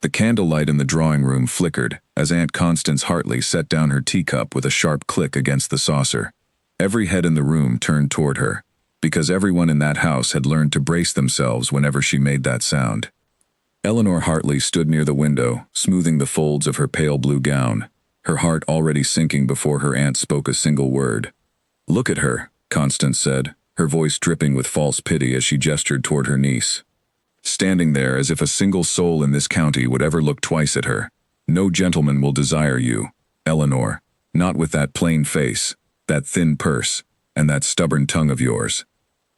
The candlelight in the drawing room flickered as Aunt Constance Hartley set down her teacup with a sharp click against the saucer. Every head in the room turned toward her, because everyone in that house had learned to brace themselves whenever she made that sound. Eleanor Hartley stood near the window, smoothing the folds of her pale blue gown, her heart already sinking before her aunt spoke a single word. "Look at her," Constance said, her voice dripping with false pity as she gestured toward her niece. "Standing there as if a single soul in this county would ever look twice at her. No gentleman will desire you, Eleanor, not with that plain face, that thin purse, and that stubborn tongue of yours."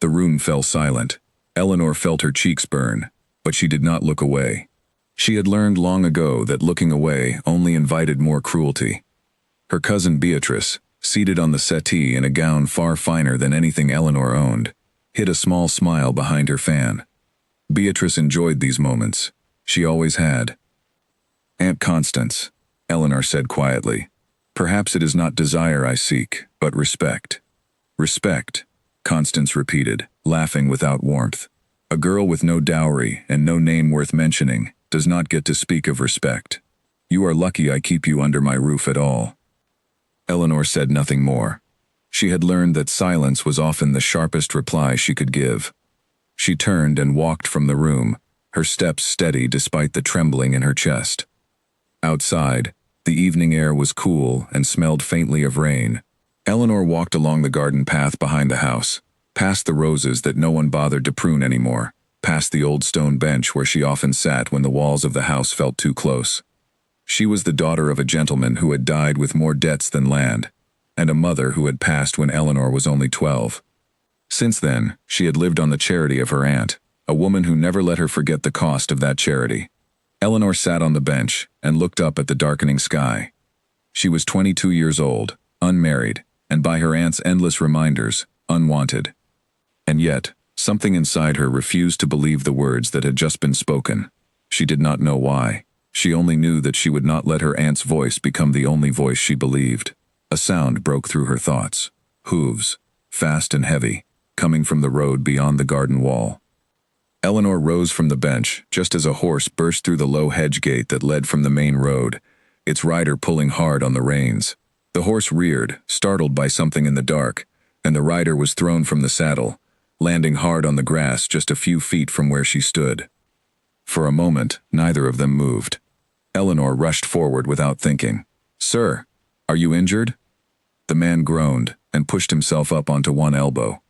The room fell silent. Eleanor felt her cheeks burn, but she did not look away. She had learned long ago that looking away only invited more cruelty. Her cousin Beatrice, seated on the settee in a gown far finer than anything Eleanor owned, hid a small smile behind her fan. Beatrice enjoyed these moments. She always had. "Aunt Constance," Eleanor said quietly, "perhaps it is not desire I seek, but respect." "Respect," Constance repeated, laughing without warmth. "A girl with no dowry and no name worth mentioning does not get to speak of respect. You are lucky I keep you under my roof at all." Eleanor said nothing more. She had learned that silence was often the sharpest reply she could give. She turned and walked from the room, her steps steady despite the trembling in her chest. Outside, the evening air was cool and smelled faintly of rain. Eleanor walked along the garden path behind the house, past the roses that no one bothered to prune anymore, past the old stone bench where she often sat when the walls of the house felt too close. She was the daughter of a gentleman who had died with more debts than land, and a mother who had passed when Eleanor was only 12. Since then, she had lived on the charity of her aunt, a woman who never let her forget the cost of that charity. Eleanor sat on the bench and looked up at the darkening sky. She was 22 years old, unmarried, and by her aunt's endless reminders, unwanted. And yet, something inside her refused to believe the words that had just been spoken. She did not know why. She only knew that she would not let her aunt's voice become the only voice she believed. A sound broke through her thoughts. Hooves, fast and heavy, coming from the road beyond the garden wall. Eleanor rose from the bench just as a horse burst through the low hedge gate that led from the main road, its rider pulling hard on the reins. The horse reared, startled by something in the dark, and the rider was thrown from the saddle, landing hard on the grass just a few feet from where she stood. For a moment, neither of them moved. Eleanor rushed forward without thinking. "Sir, are you injured?" The man groaned and pushed himself up onto one elbow.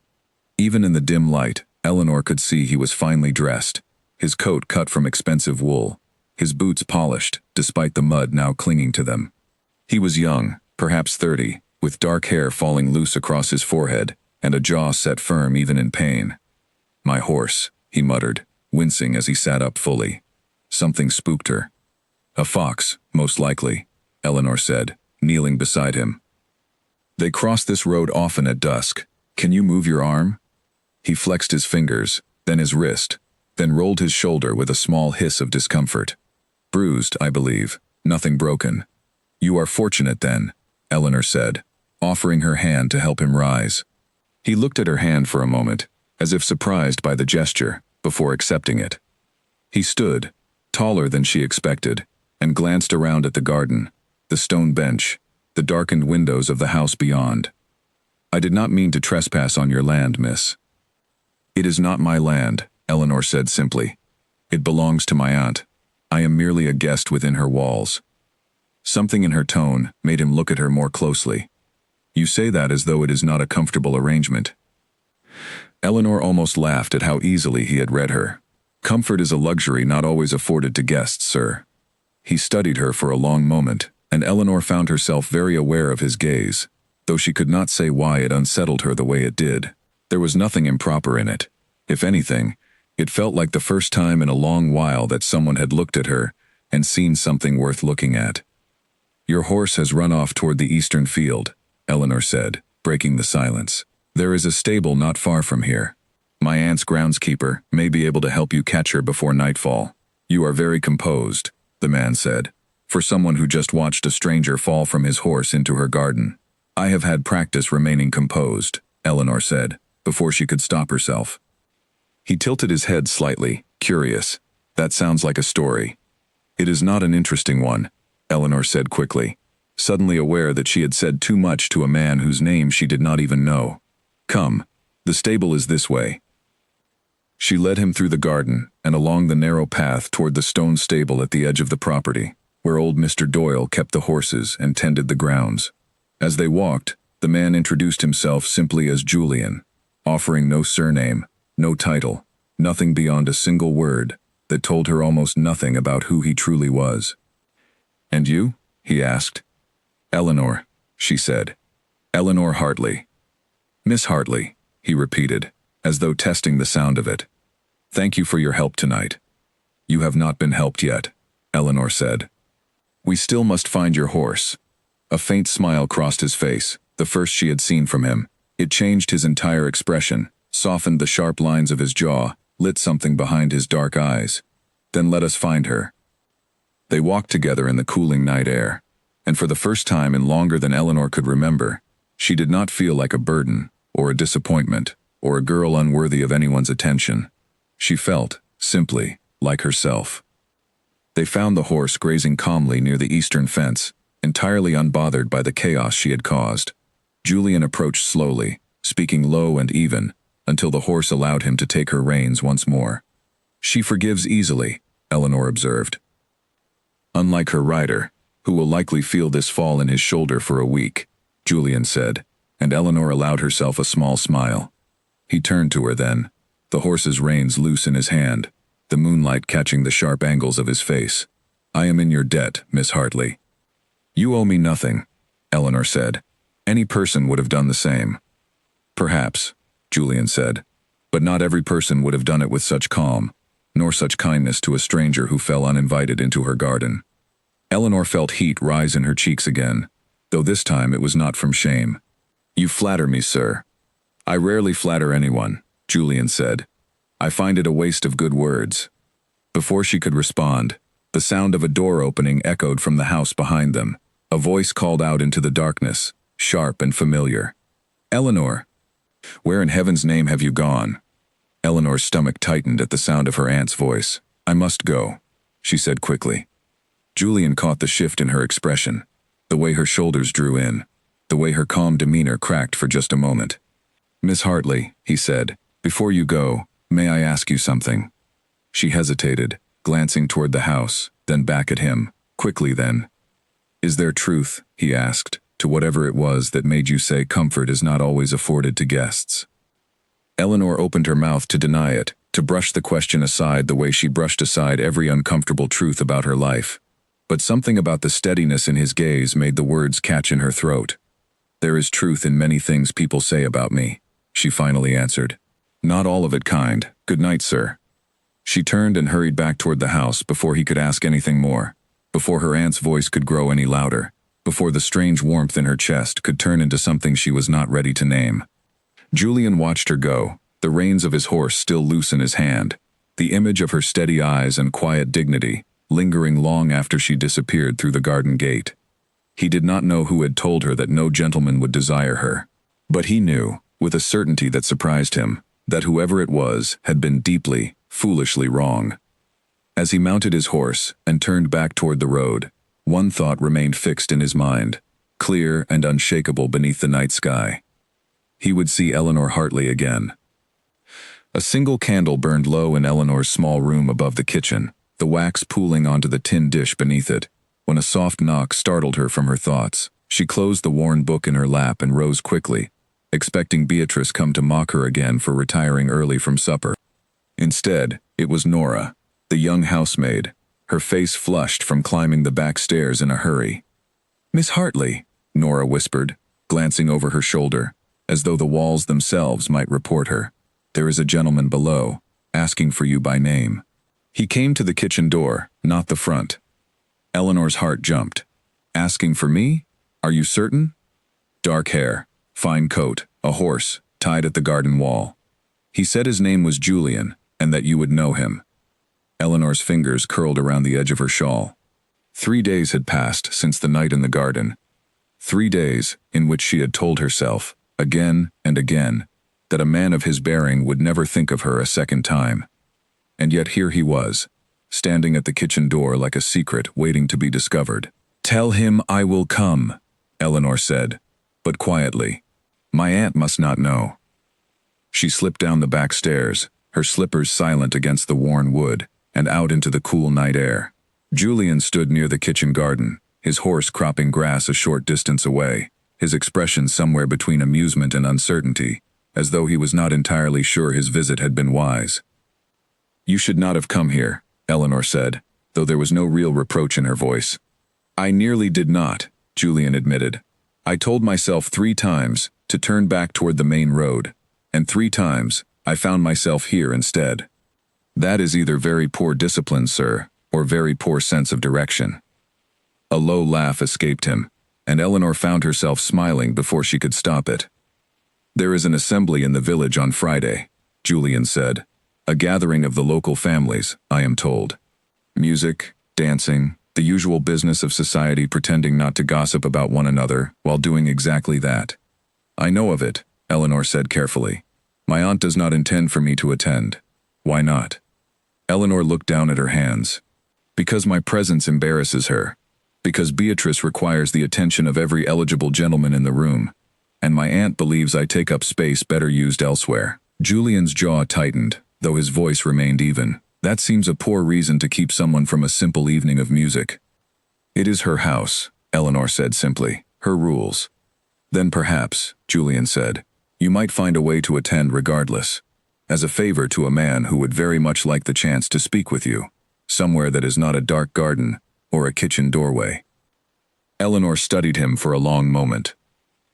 Even in the dim light, Eleanor could see he was finely dressed, his coat cut from expensive wool, his boots polished, despite the mud now clinging to them. He was young, perhaps 30, with dark hair falling loose across his forehead, and a jaw set firm even in pain. "My horse," he muttered, wincing as he sat up fully. Something spooked her. "A fox, most likely," Eleanor said, kneeling beside him. "They cross this road often at dusk. Can you move your arm?" He flexed his fingers, then his wrist, then rolled his shoulder with a small hiss of discomfort. "Bruised, I believe. Nothing broken." "You are fortunate then," Eleanor said, offering her hand to help him rise. He looked at her hand for a moment, as if surprised by the gesture, before accepting it. He stood, taller than she expected, and glanced around at the garden, the stone bench, the darkened windows of the house beyond. "I did not mean to trespass on your land, miss." "It is not my land," Eleanor said simply. "It belongs to my aunt. I am merely a guest within her walls." Something in her tone made him look at her more closely. "You say that as though it is not a comfortable arrangement." Eleanor almost laughed at how easily he had read her. "Comfort is a luxury not always afforded to guests, sir." He studied her for a long moment, and Eleanor found herself very aware of his gaze, though she could not say why it unsettled her the way it did. There was nothing improper in it. If anything, it felt like the first time in a long while that someone had looked at her and seen something worth looking at. "Your horse has run off toward the eastern field," Eleanor said, breaking the silence. "There is a stable not far from here. My aunt's groundskeeper may be able to help you catch her before nightfall." "You are very composed," the man said, "for someone who just watched a stranger fall from his horse into her garden." "I have had practice remaining composed," Eleanor said, before she could stop herself. He tilted his head slightly, curious. "That sounds like a story." It is not an interesting one, Eleanor said quickly, suddenly aware that she had said too much to a man whose name she did not even know. Come, the stable is this way. She led him through the garden and along the narrow path toward the stone stable at the edge of the property, where old Mr. Doyle kept the horses and tended the grounds. As they walked, the man introduced himself simply as Julian, offering no surname, no title, nothing beyond a single word that told her almost nothing about who he truly was. "And you?" he asked. "Eleanor," she said. "Eleanor Hartley." "Miss Hartley," he repeated, as though testing the sound of it. "Thank you for your help tonight." "You have not been helped yet," Eleanor said. "We still must find your horse." A faint smile crossed his face, the first she had seen from him. It changed his entire expression, softened the sharp lines of his jaw, lit something behind his dark eyes. "Then let us find her." They walked together in the cooling night air, and for the first time in longer than Eleanor could remember, she did not feel like a burden, or a disappointment, or a girl unworthy of anyone's attention. She felt, simply, like herself. They found the horse grazing calmly near the eastern fence, entirely unbothered by the chaos she had caused. Julian approached slowly, speaking low and even, until the horse allowed him to take her reins once more. "She forgives easily," Eleanor observed. "Unlike her rider, who will likely feel this fall in his shoulder for a week," Julian said, and Eleanor allowed herself a small smile. He turned to her then, the horse's reins loose in his hand, the moonlight catching the sharp angles of his face. "I am in your debt, Miss Hartley." "You owe me nothing," Eleanor said. "Any person would have done the same." "Perhaps," Julian said, "but not every person would have done it with such calm, nor such kindness to a stranger who fell uninvited into her garden." Eleanor felt heat rise in her cheeks again, though this time it was not from shame. "You flatter me, sir." "I rarely flatter anyone," Julian said. "I find it a waste of good words." Before she could respond, the sound of a door opening echoed from the house behind them. A voice called out into the darkness, sharp and familiar. "Eleanor! Where in heaven's name have you gone?" Eleanor's stomach tightened at the sound of her aunt's voice. "I must go," she said quickly. Julian caught the shift in her expression, the way her shoulders drew in, the way her calm demeanor cracked for just a moment. "Miss Hartley," he said, "before you go, may I ask you something?" She hesitated, glancing toward the house, then back at him, quickly then. "Is there truth," he asked, "to whatever it was that made you say comfort is not always afforded to guests?" Eleanor opened her mouth to deny it, to brush the question aside the way she brushed aside every uncomfortable truth about her life. But something about the steadiness in his gaze made the words catch in her throat. "There is truth in many things people say about me," she finally answered. "Not all of it kind. Good night, sir." She turned and hurried back toward the house before he could ask anything more, before her aunt's voice could grow any louder, before the strange warmth in her chest could turn into something she was not ready to name. Julian watched her go, the reins of his horse still loose in his hand, the image of her steady eyes and quiet dignity, lingering long after she disappeared through the garden gate. He did not know who had told her that no gentleman would desire her, but he knew, with a certainty that surprised him, that whoever it was had been deeply, foolishly wrong. As he mounted his horse and turned back toward the road, one thought remained fixed in his mind, clear and unshakable beneath the night sky. He would see Eleanor Hartley again. A single candle burned low in Eleanor's small room above the kitchen, the wax pooling onto the tin dish beneath it, when a soft knock startled her from her thoughts. She closed the worn book in her lap and rose quickly, expecting Beatrice come to mock her again for retiring early from supper. Instead, it was Nora, the young housemaid, her face flushed from climbing the back stairs in a hurry. "Miss Hartley," Nora whispered, glancing over her shoulder, as though the walls themselves might report her. "There is a gentleman below, asking for you by name." He came to the kitchen door, not the front. Eleanor's heart jumped. "Asking for me? Are you certain?" Dark hair, fine coat, a horse, tied at the garden wall. "He said his name was Julian, and that you would know him." Eleanor's fingers curled around the edge of her shawl. 3 days had passed since the night in the garden. 3 days in which she had told herself, again and again, that a man of his bearing would never think of her a second time. And yet here he was, standing at the kitchen door like a secret waiting to be discovered. "Tell him I will come," Eleanor said, but quietly. "My aunt must not know." She slipped down the back stairs, her slippers silent against the worn wood, and out into the cool night air. Julian stood near the kitchen garden, his horse cropping grass a short distance away, his expression somewhere between amusement and uncertainty, as though he was not entirely sure his visit had been wise. "You should not have come here," Eleanor said, though there was no real reproach in her voice. "I nearly did not," Julian admitted. "I told myself 3 times to turn back toward the main road, and 3 times I found myself here instead. That is either very poor discipline, sir, or very poor sense of direction." A low laugh escaped him, and Eleanor found herself smiling before she could stop it. "There is an assembly in the village on Friday," Julian said. "A gathering of the local families, I am told. Music, dancing, the usual business of society pretending not to gossip about one another while doing exactly that." "I know of it," Eleanor said carefully. "My aunt does not intend for me to attend." "Why not?" Eleanor looked down at her hands. "Because my presence embarrasses her. Because Beatrice requires the attention of every eligible gentleman in the room, and my aunt believes I take up space better used elsewhere." Julian's jaw tightened, though his voice remained even. "That seems a poor reason to keep someone from a simple evening of music." "It is her house," Eleanor said simply. "Her rules." "Then perhaps," Julian said, "you might find a way to attend regardless, as a favor to a man who would very much like the chance to speak with you, somewhere that is not a dark garden or a kitchen doorway." Eleanor studied him for a long moment.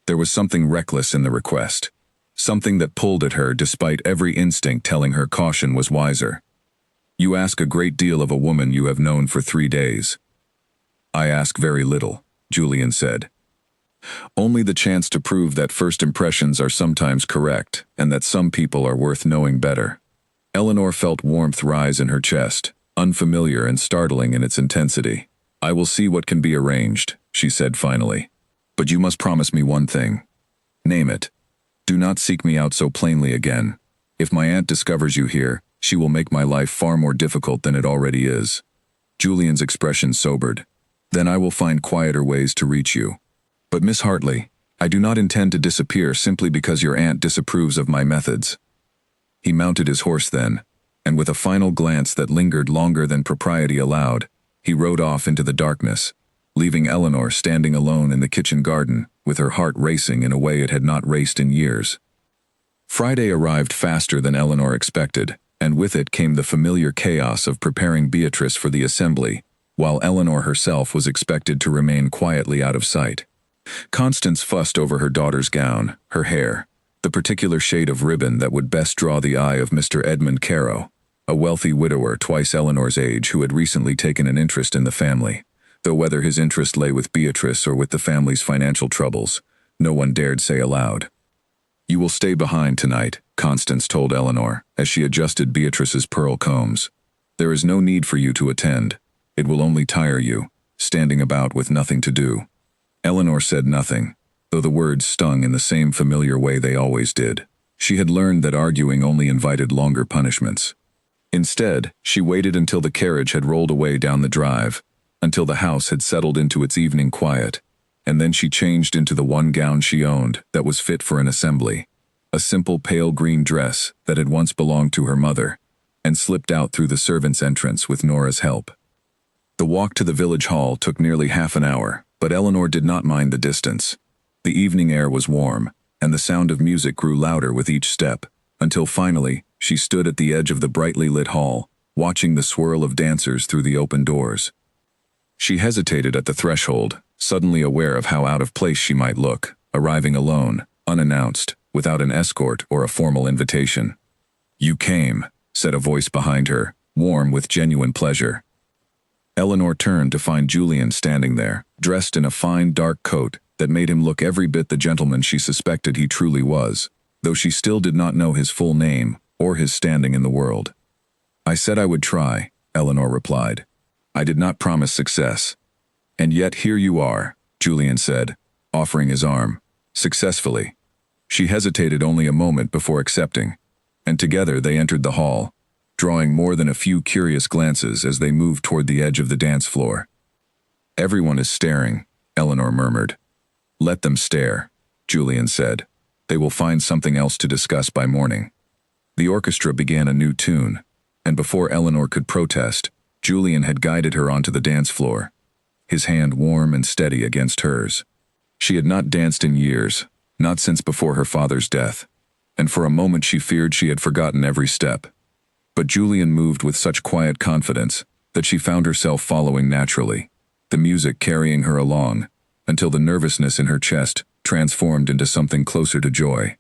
There was something reckless in the request, something that pulled at her despite every instinct telling her caution was wiser. "You ask a great deal of a woman you have known for 3 days." "I ask very little," Julian said. "Only the chance to prove that first impressions are sometimes correct and that some people are worth knowing better." Eleanor felt warmth rise in her chest, unfamiliar and startling in its intensity. "I will see what can be arranged," she said finally. "But you must promise me one thing." "Name it." "Do not seek me out so plainly again. If my aunt discovers you here, she will make my life far more difficult than it already is." Julian's expression sobered. "Then I will find quieter ways to reach you. But Miss Hartley, I do not intend to disappear simply because your aunt disapproves of my methods." He mounted his horse then, and with a final glance that lingered longer than propriety allowed, he rode off into the darkness, leaving Eleanor standing alone in the kitchen garden, with her heart racing in a way it had not raced in years. Friday arrived faster than Eleanor expected, and with it came the familiar chaos of preparing Beatrice for the assembly, while Eleanor herself was expected to remain quietly out of sight. Constance fussed over her daughter's gown, her hair, the particular shade of ribbon that would best draw the eye of Mr. Edmund Caro, a wealthy widower twice Eleanor's age who had recently taken an interest in the family, though whether his interest lay with Beatrice or with the family's financial troubles, no one dared say aloud. "You will stay behind tonight," Constance told Eleanor, as she adjusted Beatrice's pearl combs. "There is no need for you to attend. It will only tire you, standing about with nothing to do." Eleanor said nothing, though the words stung in the same familiar way they always did. She had learned that arguing only invited longer punishments. Instead, she waited until the carriage had rolled away down the drive, until the house had settled into its evening quiet, and then she changed into the one gown she owned that was fit for an assembly, a simple pale green dress that had once belonged to her mother, and slipped out through the servants' entrance with Nora's help. The walk to the village hall took nearly half an hour, but Eleanor did not mind the distance. The evening air was warm, and the sound of music grew louder with each step, until finally, she stood at the edge of the brightly lit hall, watching the swirl of dancers through the open doors. She hesitated at the threshold, suddenly aware of how out of place she might look, arriving alone, unannounced, without an escort or a formal invitation. "You came," said a voice behind her, warm with genuine pleasure. Eleanor turned to find Julian standing there, dressed in a fine dark coat that made him look every bit the gentleman she suspected he truly was, though she still did not know his full name or his standing in the world. "I said I would try," Eleanor replied. "I did not promise success." "And yet here you are," Julian said, offering his arm, "successfully." She hesitated only a moment before accepting, and together they entered the hall, drawing more than a few curious glances as they moved toward the edge of the dance floor. "Everyone is staring," Eleanor murmured. "Let them stare," Julian said. "They will find something else to discuss by morning." The orchestra began a new tune, and before Eleanor could protest, Julian had guided her onto the dance floor, his hand warm and steady against hers. She had not danced in years, not since before her father's death, and for a moment she feared she had forgotten every step. But Julian moved with such quiet confidence that she found herself following naturally, the music carrying her along, until the nervousness in her chest transformed into something closer to joy.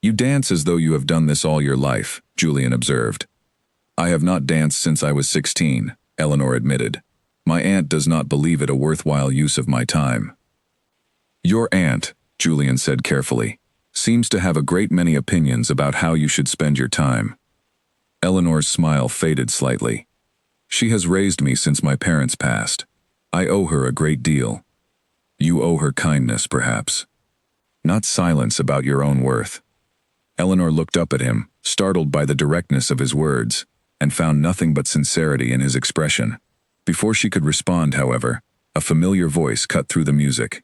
"You dance as though you have done this all your life," Julian observed. "I have not danced since I was 16, Eleanor admitted. "My aunt does not believe it a worthwhile use of my time." "Your aunt," Julian said carefully, "seems to have a great many opinions about how you should spend your time." Eleanor's smile faded slightly. "She has raised me since my parents passed. I owe her a great deal." "You owe her kindness, perhaps. Not silence about your own worth." Eleanor looked up at him, startled by the directness of his words, and found nothing but sincerity in his expression. Before she could respond, however, a familiar voice cut through the music.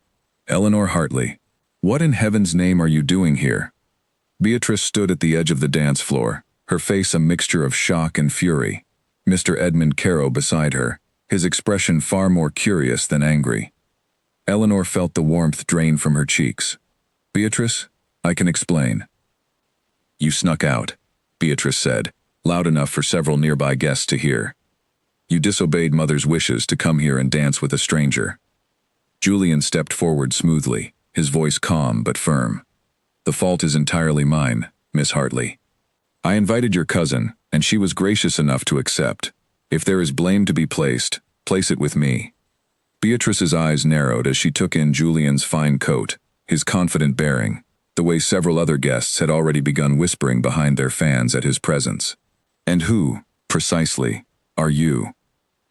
"Eleanor Hartley, what in heaven's name are you doing here?" Beatrice stood at the edge of the dance floor, her face a mixture of shock and fury. Mr. Edmund Caro beside her, his expression far more curious than angry. Eleanor felt the warmth drain from her cheeks. "Beatrice, I can explain." "You snuck out," Beatrice said, loud enough for several nearby guests to hear. "You disobeyed Mother's wishes to come here and dance with a stranger." Julian stepped forward smoothly, his voice calm but firm. "The fault is entirely mine, Miss Hartley. I invited your cousin, and she was gracious enough to accept. If there is blame to be placed, place it with me." Beatrice's eyes narrowed as she took in Julian's fine coat, his confident bearing, the way several other guests had already begun whispering behind their fans at his presence. "And who, precisely, are you?"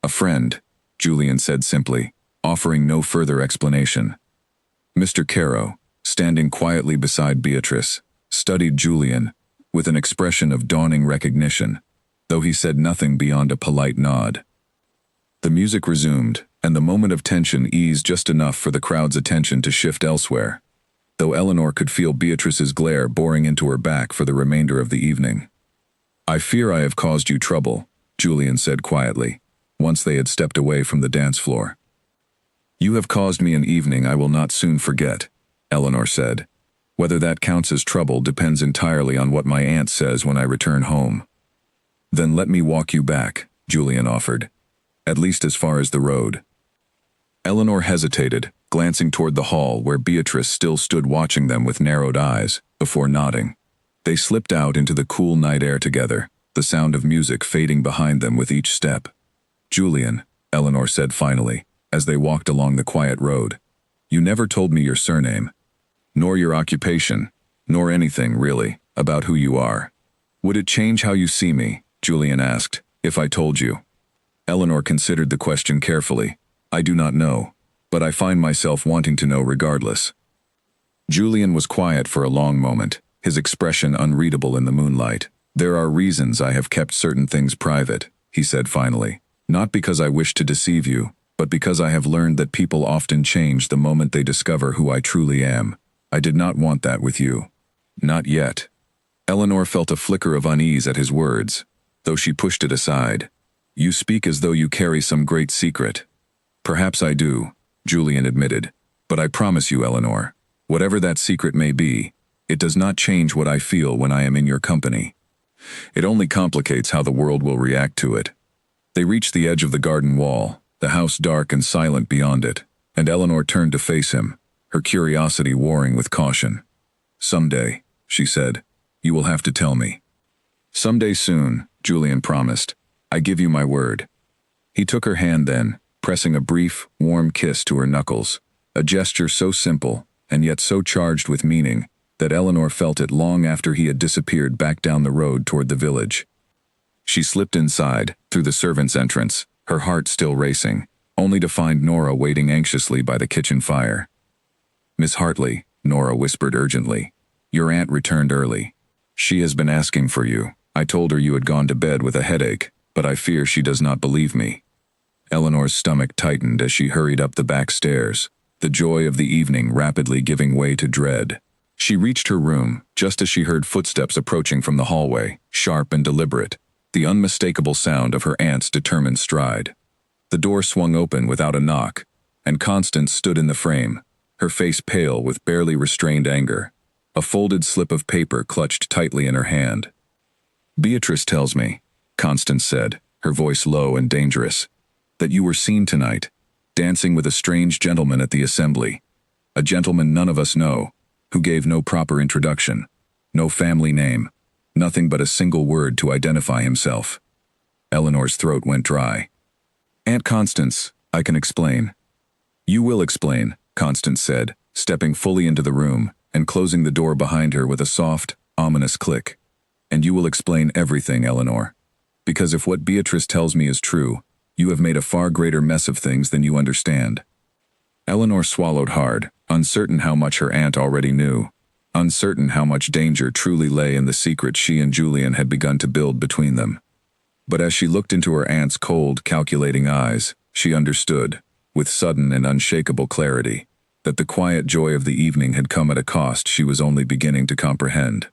"A friend," Julian said simply, offering no further explanation. Mr. Caro, standing quietly beside Beatrice, studied Julian with an expression of dawning recognition, though he said nothing beyond a polite nod. The music resumed, and the moment of tension eased just enough for the crowd's attention to shift elsewhere, though Eleanor could feel Beatrice's glare boring into her back for the remainder of the evening. "I fear I have caused you trouble," Julian said quietly, once they had stepped away from the dance floor. "You have caused me an evening I will not soon forget," Eleanor said. "Whether that counts as trouble depends entirely on what my aunt says when I return home." "Then let me walk you back," Julian offered. "At least as far as the road." Eleanor hesitated, glancing toward the hall where Beatrice still stood watching them with narrowed eyes, before nodding. They slipped out into the cool night air together, the sound of music fading behind them with each step. "Julian," Eleanor said finally, as they walked along the quiet road, "you never told me your surname, nor your occupation, nor anything, really, about who you are." "Would it change how you see me," Julian asked, "if I told you?" Eleanor considered the question carefully. "I do not know, but I find myself wanting to know regardless." Julian was quiet for a long moment, his expression unreadable in the moonlight. "There are reasons I have kept certain things private," he said finally. "Not because I wish to deceive you, but because I have learned that people often change the moment they discover who I truly am. I did not want that with you." "Not yet." Eleanor felt a flicker of unease at his words, though she pushed it aside. "You speak as though you carry some great secret." "Perhaps I do," Julian admitted, "but I promise you, Eleanor, whatever that secret may be, it does not change what I feel when I am in your company. It only complicates how the world will react to it." They reached the edge of the garden wall, the house dark and silent beyond it, and Eleanor turned to face him, her curiosity warring with caution. "Someday," she said, "you will have to tell me." "Someday soon," Julian promised. "I give you my word." He took her hand then, pressing a brief, warm kiss to her knuckles, a gesture so simple, and yet so charged with meaning, that Eleanor felt it long after he had disappeared back down the road toward the village. She slipped inside, through the servants' entrance, her heart still racing, only to find Nora waiting anxiously by the kitchen fire. "Miss Hartley," Nora whispered urgently, "your aunt returned early. She has been asking for you." I told her you had gone to bed with a headache, but I fear she does not believe me." Eleanor's stomach tightened as she hurried up the back stairs, the joy of the evening rapidly giving way to dread. She reached her room just as she heard footsteps approaching from the hallway, sharp and deliberate, the unmistakable sound of her aunt's determined stride. The door swung open without a knock, and Constance stood in the frame, her face pale with barely restrained anger, a folded slip of paper clutched tightly in her hand. "Beatrice tells me," Constance said, her voice low and dangerous, "that you were seen tonight, dancing with a strange gentleman at the assembly. A gentleman none of us know, who gave no proper introduction, no family name, nothing but a single word to identify himself." Eleanor's throat went dry. "Aunt Constance, I can explain." "You will explain," Constance said, stepping fully into the room and closing the door behind her with a soft, ominous click. "And you will explain everything, Eleanor. Because if what Beatrice tells me is true, you have made a far greater mess of things than you understand." Eleanor swallowed hard, uncertain how much her aunt already knew, uncertain how much danger truly lay in the secret she and Julian had begun to build between them. But as she looked into her aunt's cold, calculating eyes, she understood, with sudden and unshakable clarity, that the quiet joy of the evening had come at a cost she was only beginning to comprehend.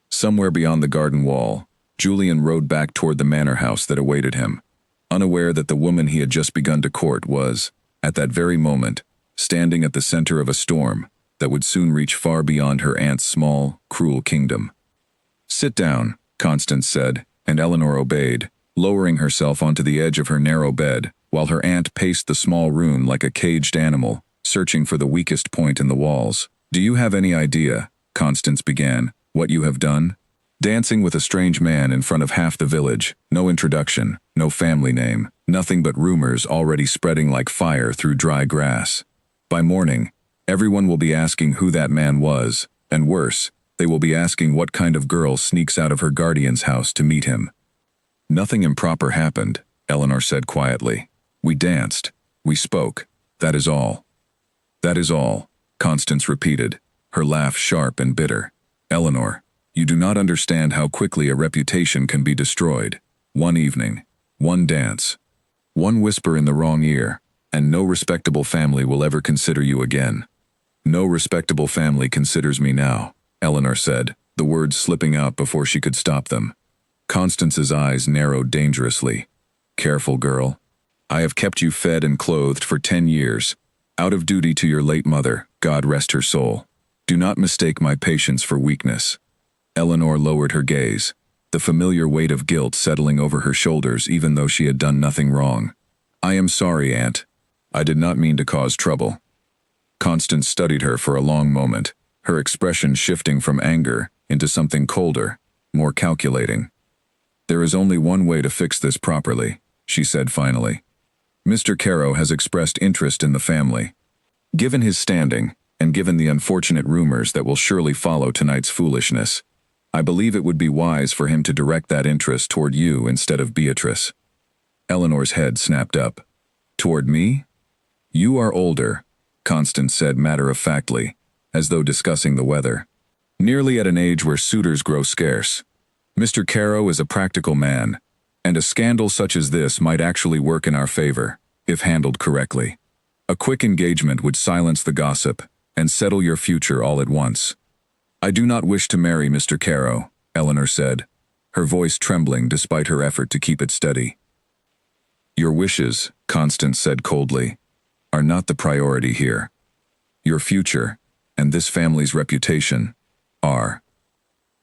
Somewhere beyond the garden wall, Julian rode back toward the manor house that awaited him, unaware that the woman he had just begun to court was, at that very moment, standing at the center of a storm that would soon reach far beyond her aunt's small, cruel kingdom. "Sit down," Constance said, and Eleanor obeyed, lowering herself onto the edge of her narrow bed, while her aunt paced the small room like a caged animal, searching for the weakest point in the walls. "Do you have any idea," Constance began, "what you have done? Dancing with a strange man in front of half the village, no introduction, no family name, nothing but rumors already spreading like fire through dry grass. By morning, everyone will be asking who that man was, and worse, they will be asking what kind of girl sneaks out of her guardian's house to meet him." "Nothing improper happened," Eleanor said quietly. "We danced. We spoke. That is all." "That is all," Constance repeated, her laugh sharp and bitter. "Eleanor, you do not understand how quickly a reputation can be destroyed. One evening, one dance, one whisper in the wrong ear, and no respectable family will ever consider you again." "No respectable family considers me now," Eleanor said, the words slipping out before she could stop them. Constance's eyes narrowed dangerously. "Careful, girl. I have kept you fed and clothed for 10 years, out of duty to your late mother, God rest her soul. Do not mistake my patience for weakness." Eleanor lowered her gaze, the familiar weight of guilt settling over her shoulders even though she had done nothing wrong. "I am sorry, Aunt. I did not mean to cause trouble." Constance studied her for a long moment, her expression shifting from anger into something colder, more calculating. "There is only one way to fix this properly," she said finally. "Mr. Caro has expressed interest in the family. Given his standing, and given the unfortunate rumors that will surely follow tonight's foolishness, I believe it would be wise for him to direct that interest toward you instead of Beatrice." Eleanor's head snapped up. "Toward me?" "You are older," Constance said matter-of-factly, as though discussing the weather. "Nearly at an age where suitors grow scarce. Mr. Caro is a practical man, and a scandal such as this might actually work in our favor, if handled correctly. A quick engagement would silence the gossip and settle your future all at once." "I do not wish to marry Mr. Caro," Eleanor said, her voice trembling despite her effort to keep it steady. "Your wishes," Constance said coldly, "are not the priority here. Your future, and this family's reputation, are."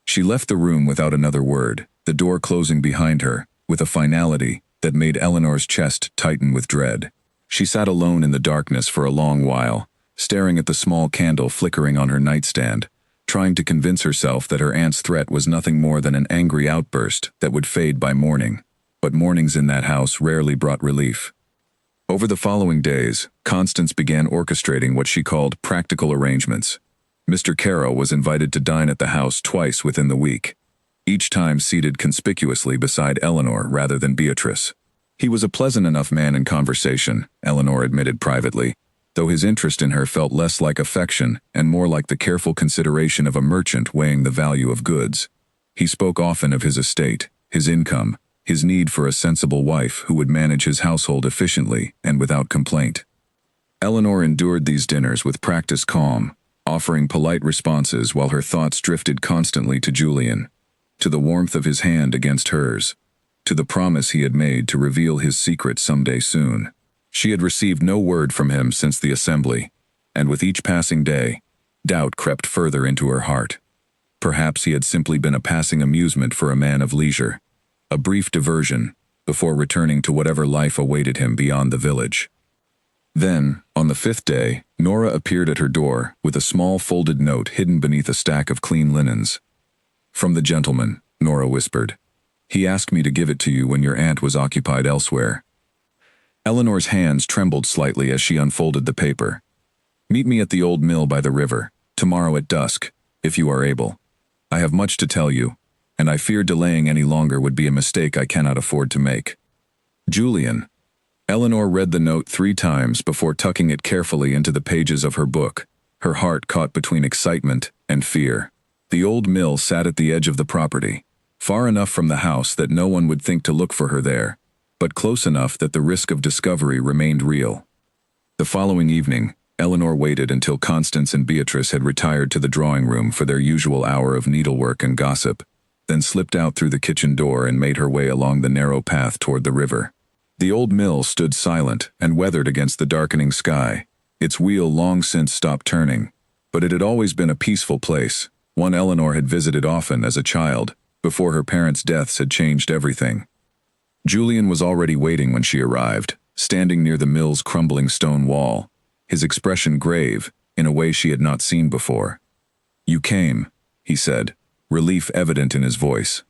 She left the room without another word, the door closing behind her, with a finality that made Eleanor's chest tighten with dread. She sat alone in the darkness for a long while, staring at the small candle flickering on her nightstand, trying to convince herself that her aunt's threat was nothing more than an angry outburst that would fade by morning. But mornings in that house rarely brought relief. Over the following days, Constance began orchestrating what she called practical arrangements. Mr. Caro was invited to dine at the house twice within the week, each time seated conspicuously beside Eleanor rather than Beatrice. He was a pleasant enough man in conversation, Eleanor admitted privately, though his interest in her felt less like affection and more like the careful consideration of a merchant weighing the value of goods. He spoke often of his estate, his income, his need for a sensible wife who would manage his household efficiently and without complaint. Eleanor endured these dinners with practiced calm, offering polite responses while her thoughts drifted constantly to Julian, to the warmth of his hand against hers, to the promise he had made to reveal his secret someday soon. She had received no word from him since the assembly, and with each passing day, doubt crept further into her heart. Perhaps he had simply been a passing amusement for a man of leisure, a brief diversion, before returning to whatever life awaited him beyond the village. Then, on the 5th day, Nora appeared at her door with a small folded note hidden beneath a stack of clean linens. "From the gentleman," Nora whispered. "He asked me to give it to you when your aunt was occupied elsewhere." Eleanor's hands trembled slightly as she unfolded the paper. "Meet me at the old mill by the river, tomorrow at dusk, if you are able. I have much to tell you, and I fear delaying any longer would be a mistake I cannot afford to make. Julian." Eleanor read the note 3 times before tucking it carefully into the pages of her book, her heart caught between excitement and fear. The old mill sat at the edge of the property, far enough from the house that no one would think to look for her there, but close enough that the risk of discovery remained real. The following evening, Eleanor waited until Constance and Beatrice had retired to the drawing room for their usual hour of needlework and gossip, then slipped out through the kitchen door and made her way along the narrow path toward the river. The old mill stood silent and weathered against the darkening sky, its wheel long since stopped turning, but it had always been a peaceful place, one Eleanor had visited often as a child, before her parents' deaths had changed everything. Julian was already waiting when she arrived, standing near the mill's crumbling stone wall, his expression grave, in a way she had not seen before. "You came," he said, relief evident in his voice.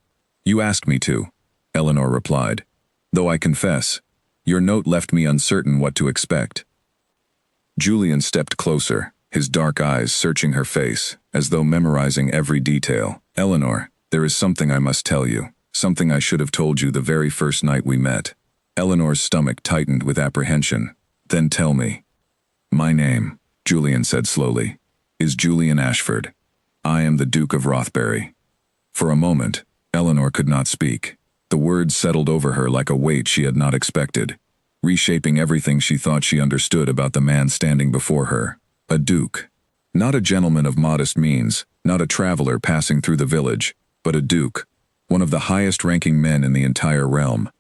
"You asked me to," Eleanor replied. "Though I confess, your note left me uncertain what to expect." Julian stepped closer, his dark eyes searching her face, as though memorizing every detail. "Eleanor, there is something I must tell you, something I should have told you the very first night we met." Eleanor's stomach tightened with apprehension. "Then tell me." "My name," Julian said slowly, "is Julian Ashford. I am the Duke of Rothbury." For a moment, Eleanor could not speak. The words settled over her like a weight she had not expected, reshaping everything she thought she understood about the man standing before her. A duke. Not a gentleman of modest means, not a traveler passing through the village, but a duke, one of the highest-ranking men in the entire realm.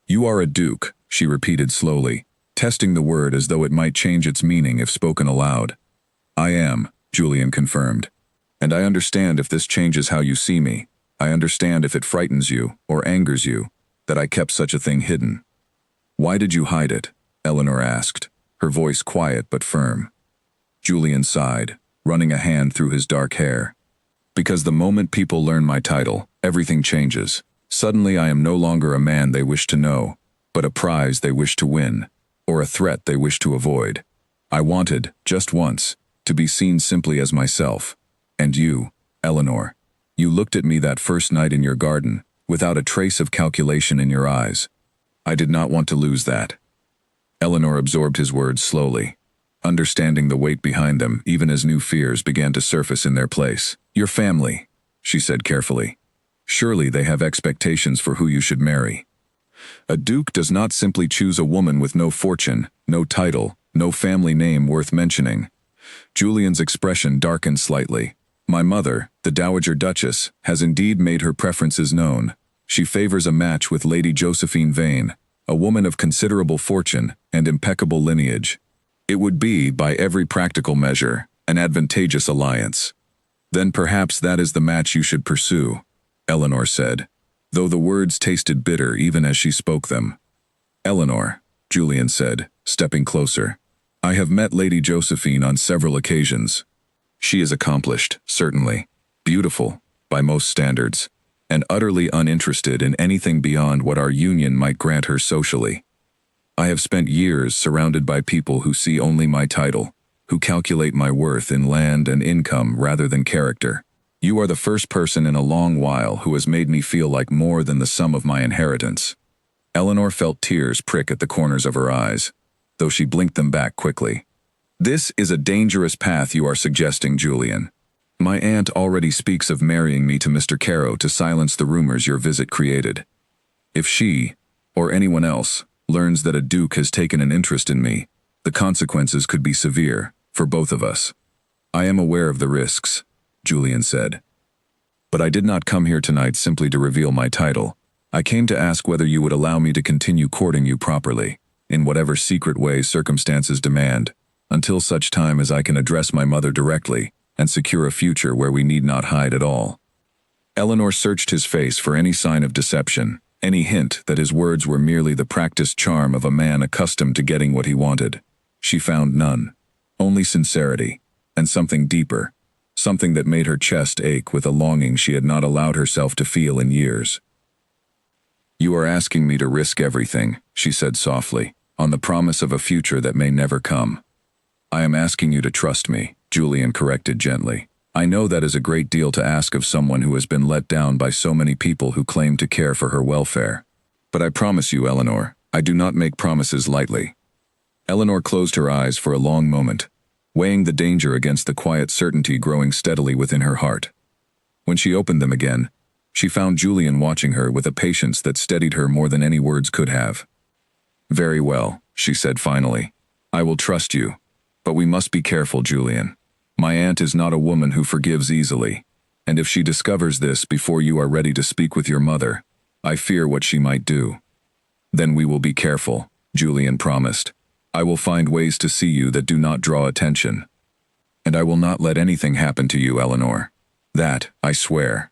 "You are a duke," she repeated slowly, testing the word as though it might change its meaning if spoken aloud. "I am," Julian confirmed. "And I understand if this changes how you see me. I understand if it frightens you, or angers you, that I kept such a thing hidden." "Why did you hide it?" Eleanor asked, her voice quiet but firm. Julian sighed, running a hand through his dark hair. "Because the moment people learn my title, everything changes. Suddenly I am no longer a man they wish to know, but a prize they wish to win, or a threat they wish to avoid. I wanted, just once, to be seen simply as myself. And you, Eleanor, you looked at me that first night in your garden, without a trace of calculation in your eyes. I did not want to lose that." Eleanor absorbed his words slowly, understanding the weight behind them even as new fears began to surface in their place. "Your family," she said carefully. "Surely they have expectations for who you should marry. A duke does not simply choose a woman with no fortune, no title, no family name worth mentioning." Julian's expression darkened slightly. "My mother, the Dowager Duchess, has indeed made her preferences known. She favors a match with Lady Josephine Vane, a woman of considerable fortune and impeccable lineage. It would be, by every practical measure, an advantageous alliance." "Then perhaps that is the match you should pursue," Eleanor said, though the words tasted bitter even as she spoke them. "Eleanor," Julian said, stepping closer, "I have met Lady Josephine on several occasions. She is accomplished, certainly, beautiful, by most standards, and utterly uninterested in anything beyond what our union might grant her socially. I have spent years surrounded by people who see only my title, who calculate my worth in land and income rather than character. You are the first person in a long while who has made me feel like more than the sum of my inheritance." Eleanor felt tears prick at the corners of her eyes, though she blinked them back quickly. "This is a dangerous path you are suggesting, Julian. My aunt already speaks of marrying me to Mr. Caro to silence the rumors your visit created. If she, or anyone else, learns that a duke has taken an interest in me, the consequences could be severe, for both of us. I am aware of the risks, Julian said. But I did not come here tonight simply to reveal my title. I came to ask whether you would allow me to continue courting you properly, in whatever secret way circumstances demand, until such time as I can address my mother directly and secure a future where we need not hide at all. Eleanor searched his face for any sign of deception, any hint that his words were merely the practiced charm of a man accustomed to getting what he wanted. She found none, only sincerity, and something deeper, something that made her chest ache with a longing she had not allowed herself to feel in years. You are asking me to risk everything, she said softly, on the promise of a future that may never come. I am asking you to trust me, Julian corrected gently. I know that is a great deal to ask of someone who has been let down by so many people who claim to care for her welfare. But I promise you, Eleanor, I do not make promises lightly. Eleanor closed her eyes for a long moment, weighing the danger against the quiet certainty growing steadily within her heart. When she opened them again, she found Julian watching her with a patience that steadied her more than any words could have. Very well, she said finally. I will trust you. But we must be careful, Julian. My aunt is not a woman who forgives easily, and if she discovers this before you are ready to speak with your mother, I fear what she might do. Then we will be careful, Julian promised. I will find ways to see you that do not draw attention. And I will not let anything happen to you, Eleanor. That, I swear.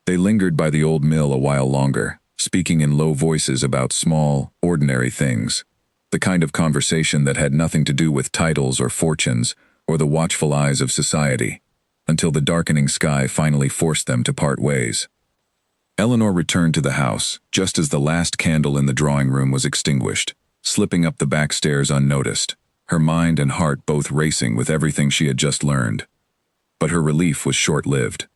They lingered by the old mill a while longer, speaking in low voices about small, ordinary things. The kind of conversation that had nothing to do with titles or fortunes or the watchful eyes of society, until the darkening sky finally forced them to part ways. Eleanor returned to the house just as the last candle in the drawing room was extinguished, slipping up the back stairs unnoticed, her mind and heart both racing with everything she had just learned. But her relief was short-lived.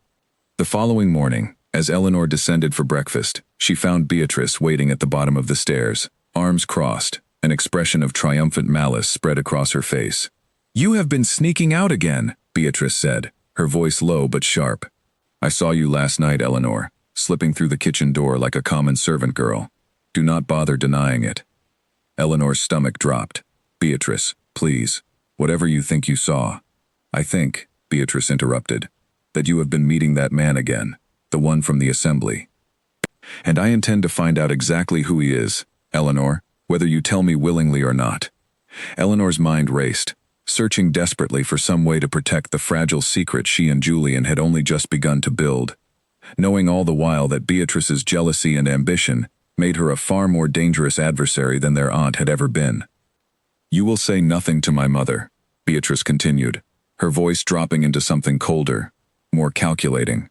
The following morning, as Eleanor descended for breakfast, she found Beatrice waiting at the bottom of the stairs, arms crossed, an expression of triumphant malice spread across her face. You have been sneaking out again, Beatrice said, her voice low but sharp. I saw you last night, Eleanor, slipping through the kitchen door like a common servant girl. Do not bother denying it. Eleanor's stomach dropped. Beatrice, please, whatever you think you saw. I think, Beatrice interrupted, that you have been meeting that man again, the one from the assembly. And I intend to find out exactly who he is, Eleanor, whether you tell me willingly or not. Eleanor's mind raced, searching desperately for some way to protect the fragile secret she and Julian had only just begun to build, knowing all the while that Beatrice's jealousy and ambition made her a far more dangerous adversary than their aunt had ever been. You will say nothing to my mother, Beatrice continued, her voice dropping into something colder, more calculating,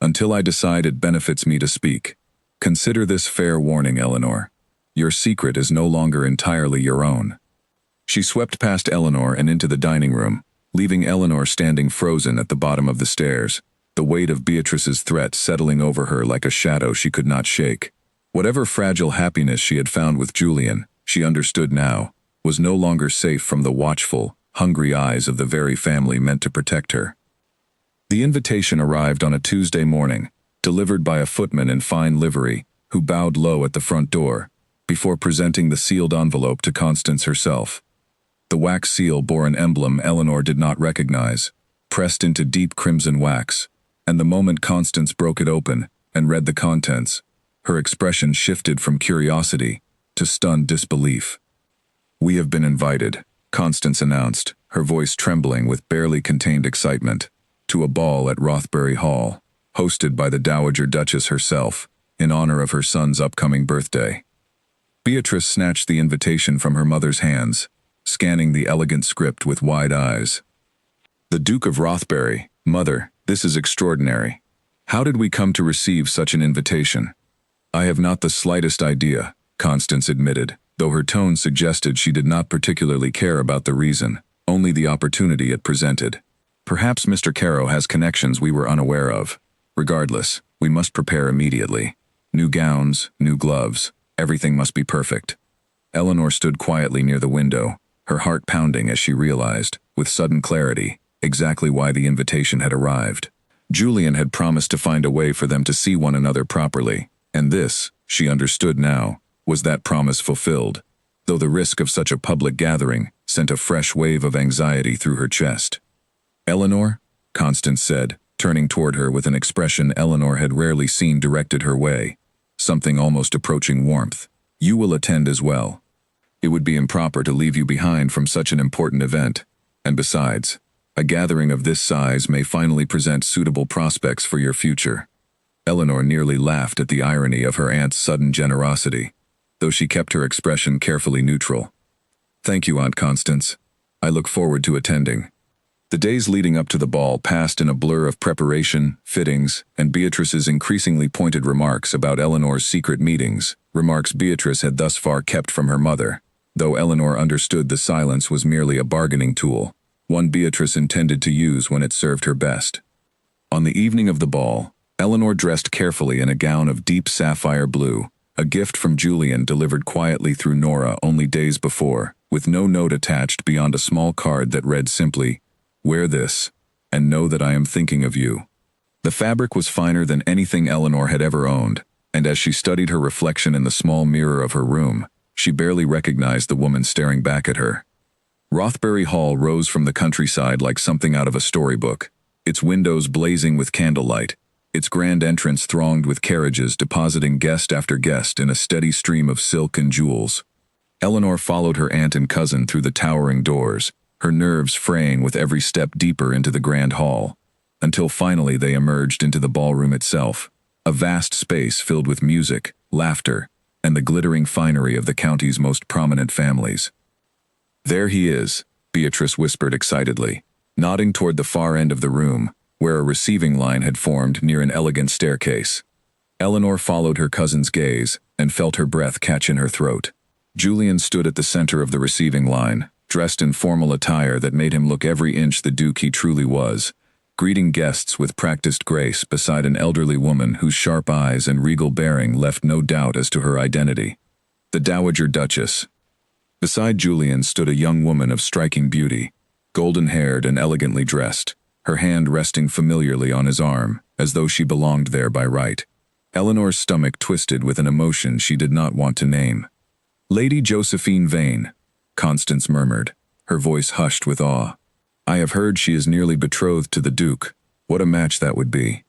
until I decide it benefits me to speak. Consider this fair warning, Eleanor. Your secret is no longer entirely your own. She swept past Eleanor and into the dining room, leaving Eleanor standing frozen at the bottom of the stairs, the weight of Beatrice's threat settling over her like a shadow she could not shake. Whatever fragile happiness she had found with Julian, she understood now, was no longer safe from the watchful, hungry eyes of the very family meant to protect her. The invitation arrived on a Tuesday morning, delivered by a footman in fine livery, who bowed low at the front door, before presenting the sealed envelope to Constance herself. The wax seal bore an emblem Eleanor did not recognize, pressed into deep crimson wax, and the moment Constance broke it open and read the contents, her expression shifted from curiosity to stunned disbelief. We have been invited, Constance announced, her voice trembling with barely contained excitement, to a ball at Rothbury Hall, hosted by the Dowager Duchess herself, in honor of her son's upcoming birthday. Beatrice snatched the invitation from her mother's hands, scanning the elegant script with wide eyes. The Duke of Rothbury, Mother, this is extraordinary. How did we come to receive such an invitation? I have not the slightest idea, Constance admitted, though her tone suggested she did not particularly care about the reason, only the opportunity it presented. Perhaps Mr. Caro has connections we were unaware of. Regardless, we must prepare immediately. New gowns, new gloves, everything must be perfect. Eleanor stood quietly near the window, her heart pounding as she realized, with sudden clarity, exactly why the invitation had arrived. Julian had promised to find a way for them to see one another properly, and this, she understood now, was that promise fulfilled, though the risk of such a public gathering sent a fresh wave of anxiety through her chest. "Eleanor?" Constance said, turning toward her with an expression Eleanor had rarely seen directed her way, something almost approaching warmth. "You will attend as well. It would be improper to leave you behind from such an important event, and besides, a gathering of this size may finally present suitable prospects for your future." Eleanor nearly laughed at the irony of her aunt's sudden generosity, though she kept her expression carefully neutral. "Thank you, Aunt Constance. I look forward to attending." The days leading up to the ball passed in a blur of preparation, fittings, and Beatrice's increasingly pointed remarks about Eleanor's secret meetings, remarks Beatrice had thus far kept from her mother, though Eleanor understood the silence was merely a bargaining tool, one Beatrice intended to use when it served her best. On the evening of the ball, Eleanor dressed carefully in a gown of deep sapphire blue, a gift from Julian delivered quietly through Nora only days before, with no note attached beyond a small card that read simply, "Wear this, and know that I am thinking of you." The fabric was finer than anything Eleanor had ever owned, and as she studied her reflection in the small mirror of her room, she barely recognized the woman staring back at her. Rothbury Hall rose from the countryside like something out of a storybook, its windows blazing with candlelight, its grand entrance thronged with carriages depositing guest after guest in a steady stream of silk and jewels. Eleanor followed her aunt and cousin through the towering doors, her nerves fraying with every step deeper into the grand hall, until finally they emerged into the ballroom itself, a vast space filled with music, laughter, and the glittering finery of the county's most prominent families. "There he is," Beatrice whispered excitedly, nodding toward the far end of the room, where a receiving line had formed near an elegant staircase. Eleanor followed her cousin's gaze and felt her breath catch in her throat. Julian stood at the center of the receiving line, dressed in formal attire that made him look every inch the duke he truly was, greeting guests with practiced grace beside an elderly woman whose sharp eyes and regal bearing left no doubt as to her identity. The Dowager Duchess. Beside Julian stood a young woman of striking beauty, golden-haired and elegantly dressed, her hand resting familiarly on his arm, as though she belonged there by right. Eleanor's stomach twisted with an emotion she did not want to name. "Lady Josephine Vane," Constance murmured, her voice hushed with awe. "I have heard she is nearly betrothed to the Duke. What a match that would be."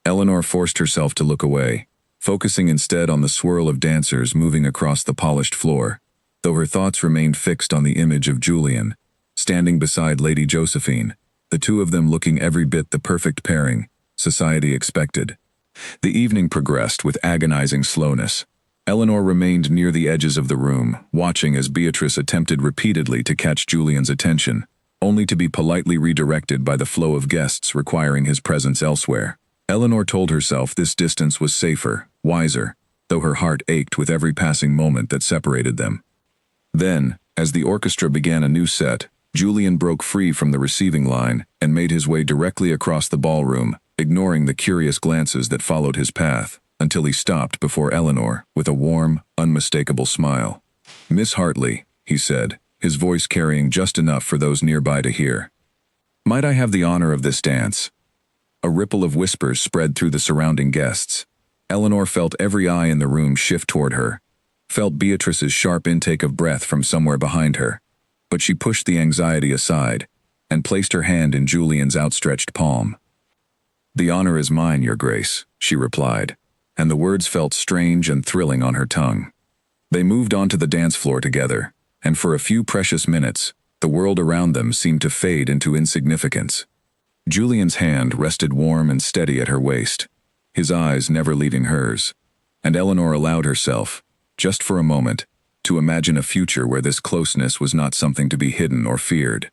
Eleanor forced herself to look away, focusing instead on the swirl of dancers moving across the polished floor, though her thoughts remained fixed on the image of Julian, standing beside Lady Josephine, the two of them looking every bit the perfect pairing society expected. The evening progressed with agonizing slowness. Eleanor remained near the edges of the room, watching as Beatrice attempted repeatedly to catch Julian's attention, only to be politely redirected by the flow of guests requiring his presence elsewhere. Eleanor told herself this distance was safer, wiser, though her heart ached with every passing moment that separated them. Then, as the orchestra began a new set, Julian broke free from the receiving line and made his way directly across the ballroom, ignoring the curious glances that followed his path, until he stopped before Eleanor with a warm, unmistakable smile. "Miss Hartley," he said, his voice carrying just enough for those nearby to hear. "Might I have the honor of this dance?" A ripple of whispers spread through the surrounding guests. Eleanor felt every eye in the room shift toward her, felt Beatrice's sharp intake of breath from somewhere behind her, but she pushed the anxiety aside and placed her hand in Julian's outstretched palm. "The honor is mine, Your Grace," she replied, and the words felt strange and thrilling on her tongue. They moved onto the dance floor together, and for a few precious minutes, the world around them seemed to fade into insignificance. Julian's hand rested warm and steady at her waist, his eyes never leaving hers, and Eleanor allowed herself, just for a moment, to imagine a future where this closeness was not something to be hidden or feared.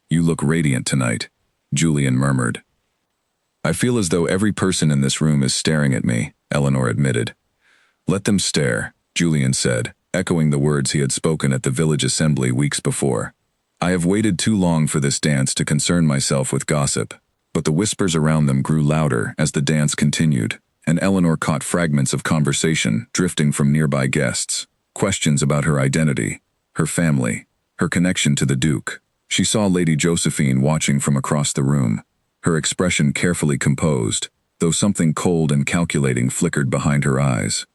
"You look radiant tonight," Julian murmured. "I feel as though every person in this room is staring at me," Eleanor admitted. "Let them stare," Julian said, echoing the words he had spoken at the village assembly weeks before. "I have waited too long for this dance to concern myself with gossip." But the whispers around them grew louder as the dance continued, and Eleanor caught fragments of conversation drifting from nearby guests, questions about her identity, her family, her connection to the Duke. She saw Lady Josephine watching from across the room, her expression carefully composed, though something cold and calculating flickered behind her eyes.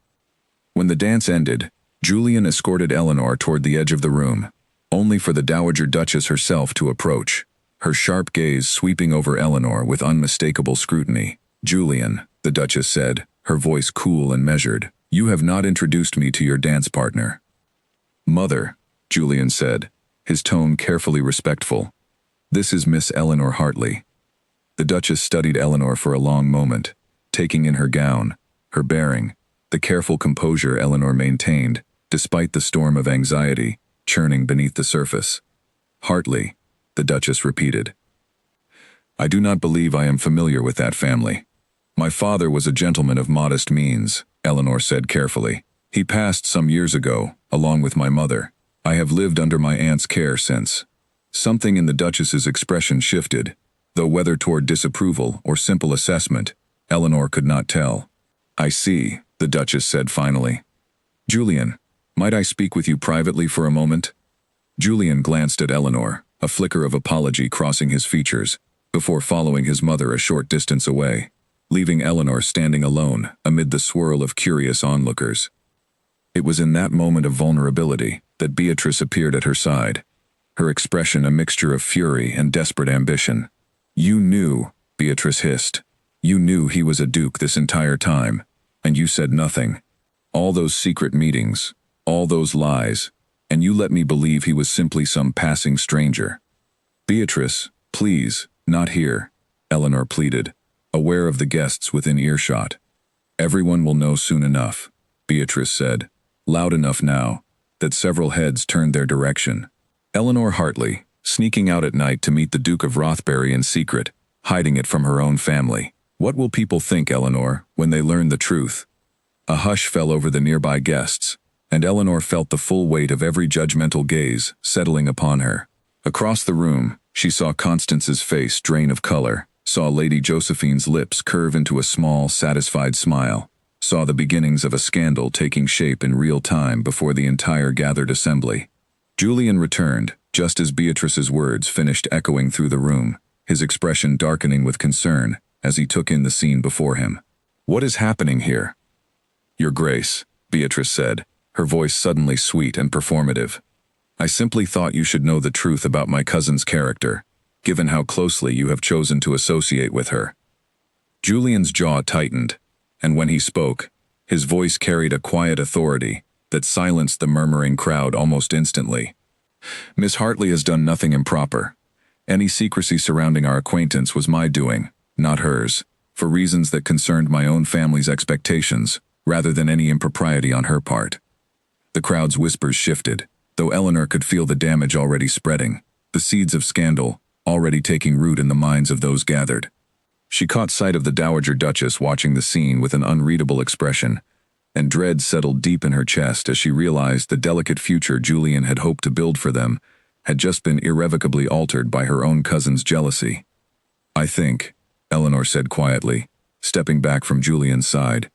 When the dance ended, Julian escorted Eleanor toward the edge of the room, only for the Dowager Duchess herself to approach, her sharp gaze sweeping over Eleanor with unmistakable scrutiny. "Julian," the Duchess said, her voice cool and measured, "you have not introduced me to your dance partner." "Mother," Julian said, his tone carefully respectful, "this is Miss Eleanor Hartley." The Duchess studied Eleanor for a long moment, taking in her gown, her bearing, the careful composure Eleanor maintained, despite the storm of anxiety churning beneath the surface. "Hartley," the Duchess repeated. "I do not believe I am familiar with that family. My father was a gentleman of modest means," Eleanor said carefully. "He passed some years ago, along with my mother. I have lived under my aunt's care since." Something in the Duchess's expression shifted, though whether toward disapproval or simple assessment, Eleanor could not tell. "I see," the Duchess said finally. "Julian, might I speak with you privately for a moment?" Julian glanced at Eleanor, a flicker of apology crossing his features, before following his mother a short distance away, leaving Eleanor standing alone amid the swirl of curious onlookers. It was in that moment of vulnerability that Beatrice appeared at her side, her expression a mixture of fury and desperate ambition. "You knew," Beatrice hissed. "You knew he was a duke this entire time, and you said nothing. All those secret meetings, all those lies, and you let me believe he was simply some passing stranger." "Beatrice, please, not here," Eleanor pleaded, aware of the guests within earshot. "Everyone will know soon enough," Beatrice said, loud enough now that several heads turned their direction. Eleanor Hartley, sneaking out at night to meet the Duke of Rothbury in secret, hiding it from her own family. What will people think, Eleanor, when they learn the truth? A hush fell over the nearby guests, and Eleanor felt the full weight of every judgmental gaze settling upon her. Across the room, she saw Constance's face drain of color, saw Lady Josephine's lips curve into a small, satisfied smile, saw the beginnings of a scandal taking shape in real time before the entire gathered assembly. Julian returned, just as Beatrice's words finished echoing through the room, his expression darkening with concern as he took in the scene before him. "What is happening here?" "Your Grace," Beatrice said, her voice suddenly sweet and performative. "I simply thought you should know the truth about my cousin's character, given how closely you have chosen to associate with her." Julian's jaw tightened, and when he spoke, his voice carried a quiet authority that silenced the murmuring crowd almost instantly. "Miss Hartley has done nothing improper. Any secrecy surrounding our acquaintance was my doing, not hers, for reasons that concerned my own family's expectations, rather than any impropriety on her part." The crowd's whispers shifted, though Eleanor could feel the damage already spreading, the seeds of scandal already taking root in the minds of those gathered. She caught sight of the Dowager Duchess watching the scene with an unreadable expression, and dread settled deep in her chest as she realized the delicate future Julian had hoped to build for them had just been irrevocably altered by her own cousin's jealousy. "I think," Eleanor said quietly, stepping back from Julian's side,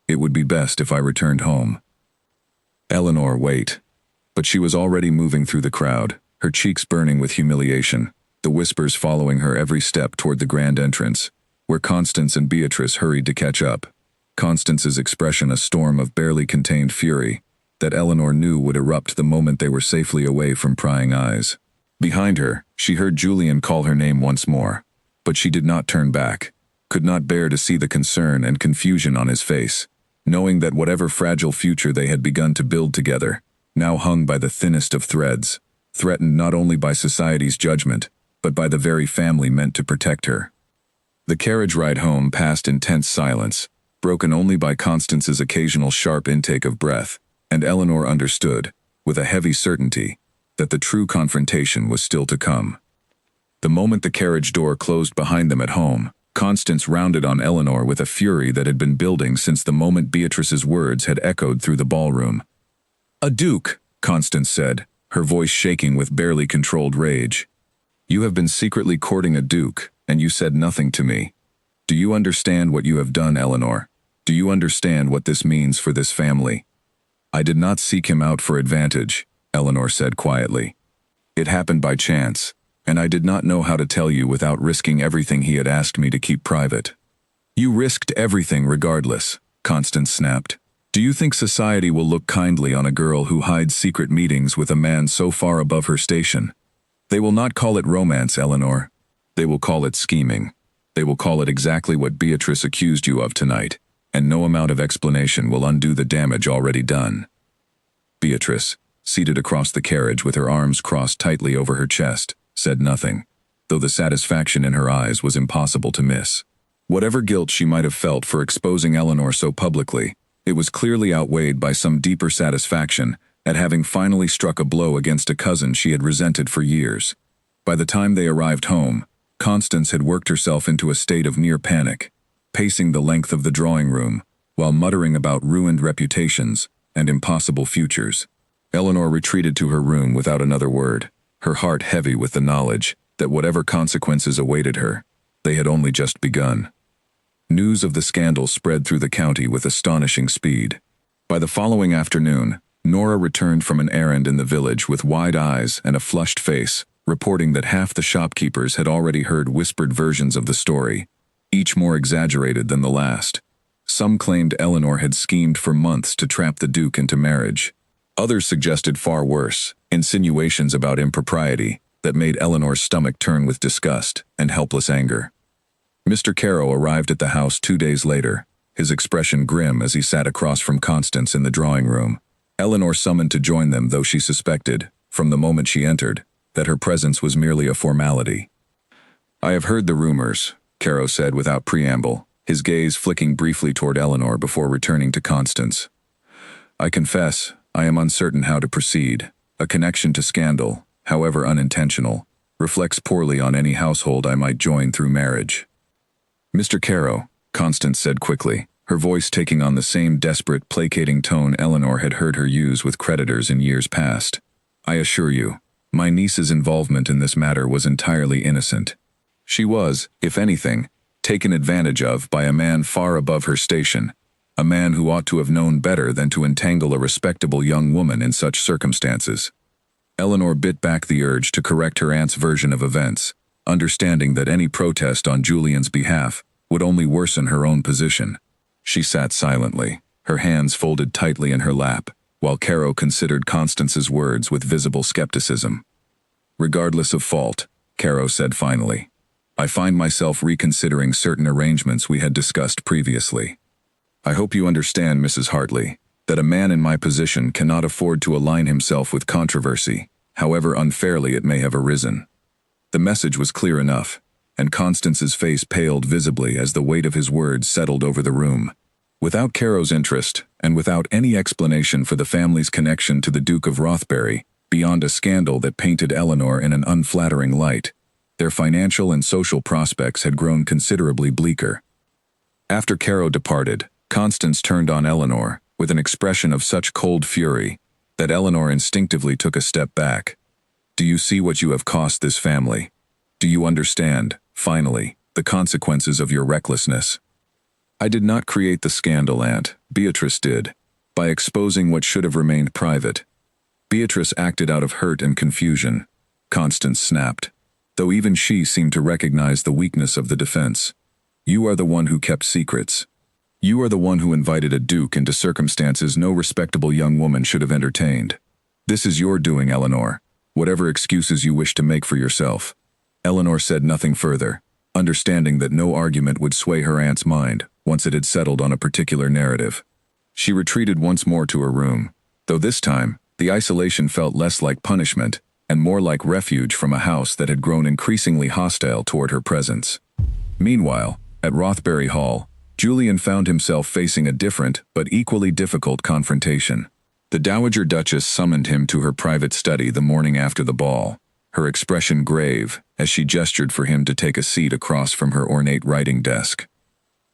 "it would be best if I returned home." "Eleanor, wait." But she was already moving through the crowd, her cheeks burning with humiliation, the whispers following her every step toward the grand entrance, where Constance and Beatrice hurried to catch up. Constance's expression a storm of barely contained fury that Eleanor knew would erupt the moment they were safely away from prying eyes. Behind her, she heard Julian call her name once more, but she did not turn back, could not bear to see the concern and confusion on his face, knowing that whatever fragile future they had begun to build together, now hung by the thinnest of threads, threatened not only by society's judgment, but by the very family meant to protect her. The carriage ride home passed in tense silence, broken only by Constance's occasional sharp intake of breath, and Eleanor understood, with a heavy certainty, that the true confrontation was still to come. The moment the carriage door closed behind them at home, Constance rounded on Eleanor with a fury that had been building since the moment Beatrice's words had echoed through the ballroom. "A duke," Constance said, her voice shaking with barely controlled rage. "You have been secretly courting a duke, and you said nothing to me. Do you understand what you have done, Eleanor? Do you understand what this means for this family?" "I did not seek him out for advantage," Eleanor said quietly. "It happened by chance, and I did not know how to tell you without risking everything he had asked me to keep private." "You risked everything regardless," Constance snapped. "Do you think society will look kindly on a girl who hides secret meetings with a man so far above her station? They will not call it romance, Eleanor. They will call it scheming. They will call it exactly what Beatrice accused you of tonight, and no amount of explanation will undo the damage already done." Beatrice, seated across the carriage with her arms crossed tightly over her chest, said nothing, though the satisfaction in her eyes was impossible to miss. Whatever guilt she might have felt for exposing Eleanor so publicly, it was clearly outweighed by some deeper satisfaction at having finally struck a blow against a cousin she had resented for years. By the time they arrived home, Constance had worked herself into a state of near panic, pacing the length of the drawing room, while muttering about ruined reputations and impossible futures. Eleanor retreated to her room without another word, her heart heavy with the knowledge that whatever consequences awaited her, they had only just begun. News of the scandal spread through the county with astonishing speed. By the following afternoon, Nora returned from an errand in the village with wide eyes and a flushed face, reporting that half the shopkeepers had already heard whispered versions of the story, each more exaggerated than the last. Some claimed Eleanor had schemed for months to trap the Duke into marriage. Others suggested far worse, insinuations about impropriety that made Eleanor's stomach turn with disgust and helpless anger. Mr. Caro arrived at the house 2 days later, his expression grim as he sat across from Constance in the drawing room. Eleanor summoned to join them, though she suspected, from the moment she entered, that her presence was merely a formality. "I have heard the rumors," Caro said without preamble, his gaze flicking briefly toward Eleanor before returning to Constance. "I confess, I am uncertain how to proceed. A connection to scandal, however unintentional, reflects poorly on any household I might join through marriage." "Mr. Caro," Constance said quickly, her voice taking on the same desperate, placating tone Eleanor had heard her use with creditors in years past. "I assure you, my niece's involvement in this matter was entirely innocent. She was, if anything, taken advantage of by a man far above her station, a man who ought to have known better than to entangle a respectable young woman in such circumstances." Eleanor bit back the urge to correct her aunt's version of events, understanding that any protest on Julian's behalf would only worsen her own position. She sat silently, her hands folded tightly in her lap, while Caro considered Constance's words with visible skepticism. "Regardless of fault," Caro said finally, "I find myself reconsidering certain arrangements we had discussed previously. I hope you understand, Mrs. Hartley, that a man in my position cannot afford to align himself with controversy, however unfairly it may have arisen." The message was clear enough, and Constance's face paled visibly as the weight of his words settled over the room. Without Caro's interest, and without any explanation for the family's connection to the Duke of Rothbury, beyond a scandal that painted Eleanor in an unflattering light, their financial and social prospects had grown considerably bleaker. After Caro departed, Constance turned on Eleanor, with an expression of such cold fury, that Eleanor instinctively took a step back. "Do you see what you have cost this family? Do you understand, finally, the consequences of your recklessness?" "I did not create the scandal, Aunt. Beatrice did, by exposing what should have remained private." "Beatrice acted out of hurt and confusion," Constance snapped, though even she seemed to recognize the weakness of the defense. "You are the one who kept secrets. You are the one who invited a duke into circumstances no respectable young woman should have entertained. This is your doing, Eleanor, whatever excuses you wish to make for yourself." Eleanor said nothing further, understanding that no argument would sway her aunt's mind once it had settled on a particular narrative. She retreated once more to her room, though this time, the isolation felt less like punishment and more like refuge from a house that had grown increasingly hostile toward her presence. Meanwhile, at Rothbury Hall, Julian found himself facing a different but equally difficult confrontation. The Dowager Duchess summoned him to her private study the morning after the ball, her expression grave as she gestured for him to take a seat across from her ornate writing desk.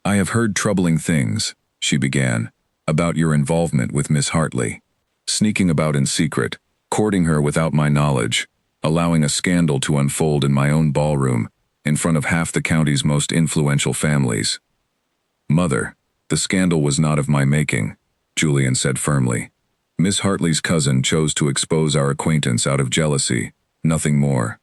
"I have heard troubling things," she began, "about your involvement with Miss Hartley. Sneaking about in secret, courting her without my knowledge, allowing a scandal to unfold in my own ballroom, in front of half the county's most influential families." "Mother, the scandal was not of my making," Julian said firmly. "Miss Hartley's cousin chose to expose our acquaintance out of jealousy, nothing more."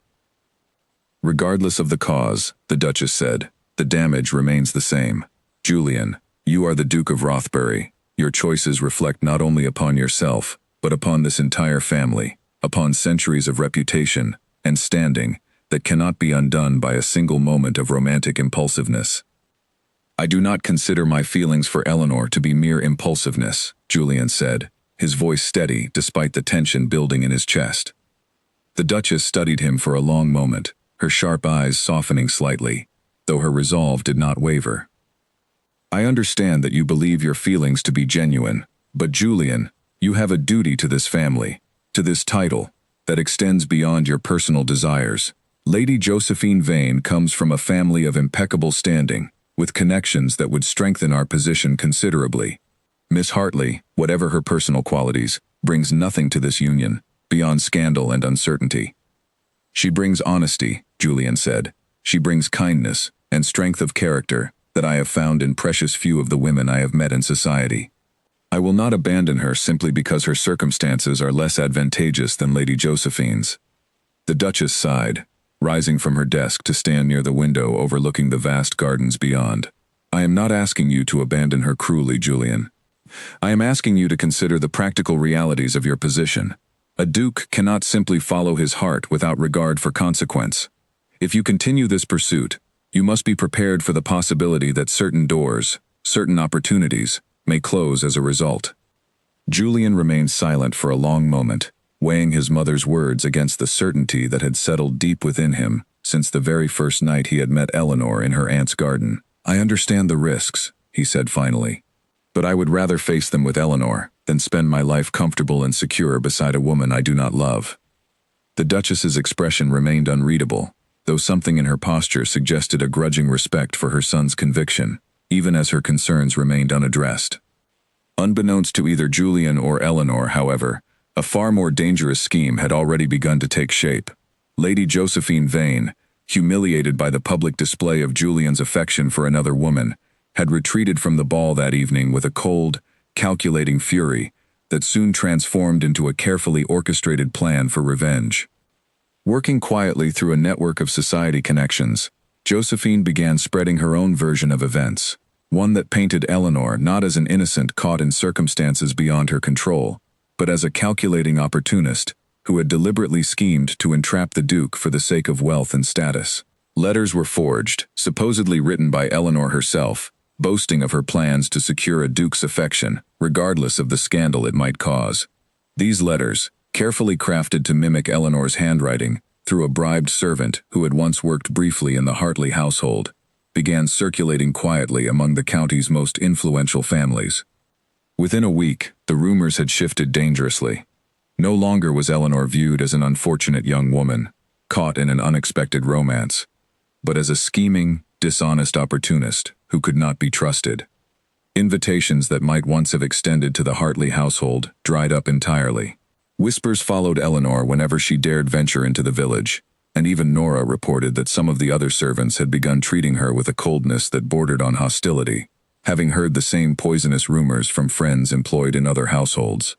Regardless of the cause, the Duchess said, the damage remains the same. Julian, you are the Duke of Rothbury. Your choices reflect not only upon yourself, but upon this entire family, upon centuries of reputation and standing that cannot be undone by a single moment of romantic impulsiveness. I do not consider my feelings for Eleanor to be mere impulsiveness, Julian said, his voice steady despite the tension building in his chest. The Duchess studied him for a long moment, her sharp eyes softening slightly, though her resolve did not waver. I understand that you believe your feelings to be genuine, but Julian, you have a duty to this family, to this title, that extends beyond your personal desires. Lady Josephine Vane comes from a family of impeccable standing, with connections that would strengthen our position considerably. Miss Hartley, whatever her personal qualities, brings nothing to this union, beyond scandal and uncertainty. She brings honesty, Julian said. She brings kindness and strength of character that I have found in precious few of the women I have met in society. I will not abandon her simply because her circumstances are less advantageous than Lady Josephine's. The Duchess sighed, rising from her desk to stand near the window overlooking the vast gardens beyond. I am not asking you to abandon her cruelly, Julian. I am asking you to consider the practical realities of your position. A duke cannot simply follow his heart without regard for consequence. If you continue this pursuit, you must be prepared for the possibility that certain doors, certain opportunities, may close as a result. Julian remained silent for a long moment, weighing his mother's words against the certainty that had settled deep within him since the very first night he had met Eleanor in her aunt's garden. I understand the risks, he said finally, but I would rather face them with Eleanor than spend my life comfortable and secure beside a woman I do not love. The Duchess's expression remained unreadable, though something in her posture suggested a grudging respect for her son's conviction, even as her concerns remained unaddressed. Unbeknownst to either Julian or Eleanor, however, a far more dangerous scheme had already begun to take shape. Lady Josephine Vane, humiliated by the public display of Julian's affection for another woman, had retreated from the ball that evening with a cold, calculating fury that soon transformed into a carefully orchestrated plan for revenge. Working quietly through a network of society connections, Josephine began spreading her own version of events, one that painted Eleanor not as an innocent caught in circumstances beyond her control, but as a calculating opportunist who had deliberately schemed to entrap the Duke for the sake of wealth and status. Letters were forged, supposedly written by Eleanor herself, boasting of her plans to secure a Duke's affection, regardless of the scandal it might cause. These letters, carefully crafted to mimic Eleanor's handwriting through a bribed servant who had once worked briefly in the Hartley household, began circulating quietly among the county's most influential families. Within a week, the rumors had shifted dangerously. No longer was Eleanor viewed as an unfortunate young woman, caught in an unexpected romance, but as a scheming, dishonest opportunist who could not be trusted. Invitations that might once have extended to the Hartley household dried up entirely. Whispers followed Eleanor whenever she dared venture into the village, and even Nora reported that some of the other servants had begun treating her with a coldness that bordered on hostility, having heard the same poisonous rumors from friends employed in other households.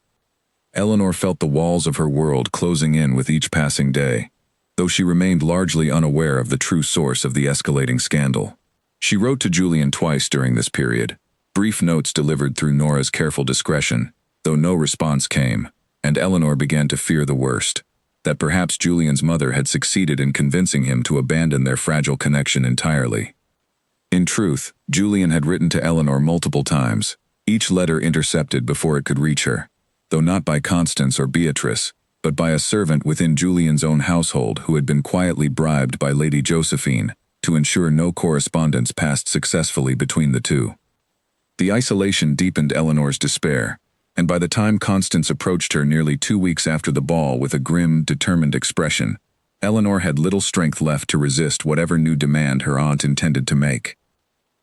Eleanor felt the walls of her world closing in with each passing day, though she remained largely unaware of the true source of the escalating scandal. She wrote to Julian twice during this period, brief notes delivered through Nora's careful discretion, though no response came, and Eleanor began to fear the worst, that perhaps Julian's mother had succeeded in convincing him to abandon their fragile connection entirely. In truth, Julian had written to Eleanor multiple times, each letter intercepted before it could reach her, though not by Constance or Beatrice, but by a servant within Julian's own household who had been quietly bribed by Lady Josephine to ensure no correspondence passed successfully between the two. The isolation deepened Eleanor's despair, and by the time Constance approached her nearly 2 weeks after the ball with a grim, determined expression, Eleanor had little strength left to resist whatever new demand her aunt intended to make.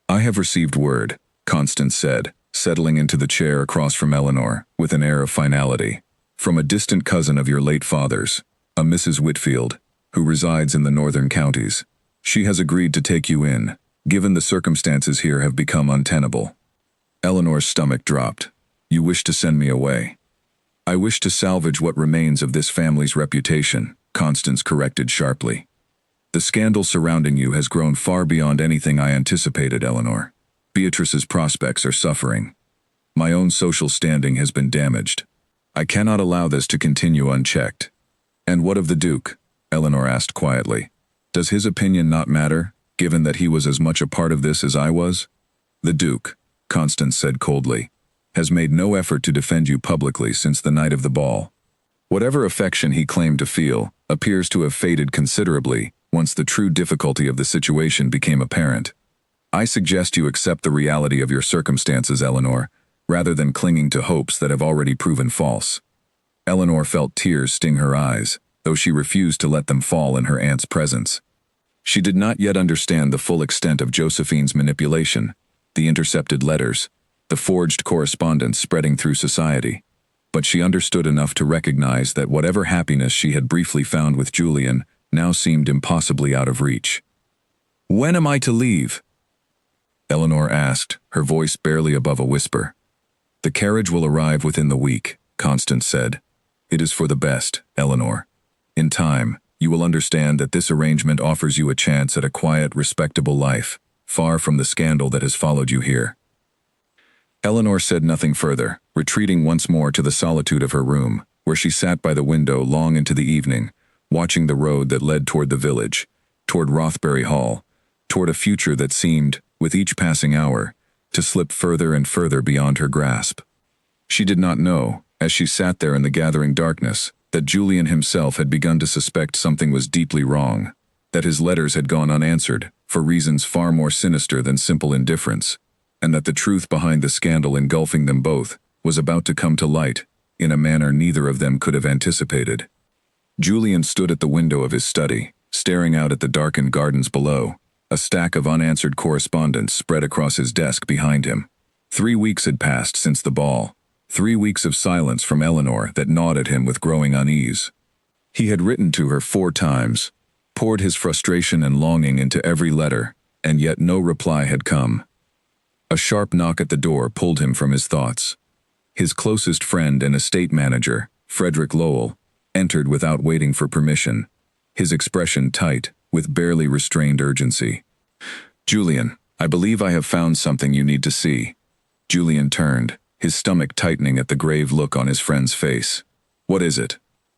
I have received word, Constance said, settling into the chair across from Eleanor, with an air of finality, from a distant cousin of your late father's, a Mrs. Whitfield, who resides in the northern counties. She has agreed to take you in, given the circumstances here have become untenable. Eleanor's stomach dropped. You wish to send me away. I wish to salvage what remains of this family's reputation, Constance corrected sharply. The scandal surrounding you has grown far beyond anything I anticipated, Eleanor. Beatrice's prospects are suffering. My own social standing has been damaged. I cannot allow this to continue unchecked. And what of the Duke? Eleanor asked quietly. Does his opinion not matter, given that he was as much a part of this as I was? The Duke, Constance said coldly, has made no effort to defend you publicly since the night of the ball. Whatever affection he claimed to feel appears to have faded considerably once the true difficulty of the situation became apparent. I suggest you accept the reality of your circumstances, Eleanor, rather than clinging to hopes that have already proven false. Eleanor felt tears sting her eyes, though she refused to let them fall in her aunt's presence. She did not yet understand the full extent of Josephine's manipulation, the intercepted letters, the forged correspondence spreading through society. But she understood enough to recognize that whatever happiness she had briefly found with Julian now seemed impossibly out of reach. "When am I to leave?" Eleanor asked, her voice barely above a whisper. "The carriage will arrive within the week," Constance said. "It is for the best, Eleanor. In time, you will understand that this arrangement offers you a chance at a quiet, respectable life, far from the scandal that has followed you here." Eleanor said nothing further, retreating once more to the solitude of her room, where she sat by the window long into the evening, watching the road that led toward the village, toward Rothbury Hall, toward a future that seemed, with each passing hour, to slip further and further beyond her grasp. She did not know, as she sat there in the gathering darkness, that Julian himself had begun to suspect something was deeply wrong, that his letters had gone unanswered, for reasons far more sinister than simple indifference, and that the truth behind the scandal engulfing them both was about to come to light, in a manner neither of them could have anticipated. Julian stood at the window of his study, staring out at the darkened gardens below, a stack of unanswered correspondence spread across his desk behind him. 3 weeks had passed since the ball, 3 weeks of silence from Eleanor that gnawed at him with growing unease. He had written to her 4 times, poured his frustration and longing into every letter, and yet no reply had come. A sharp knock at the door pulled him from his thoughts. His closest friend and estate manager, Frederick Lowell, entered without waiting for permission, his expression tight, with barely restrained urgency. "Julian, I believe I have found something you need to see." Julian turned, his stomach tightening at the grave look on his friend's face. "What is it?"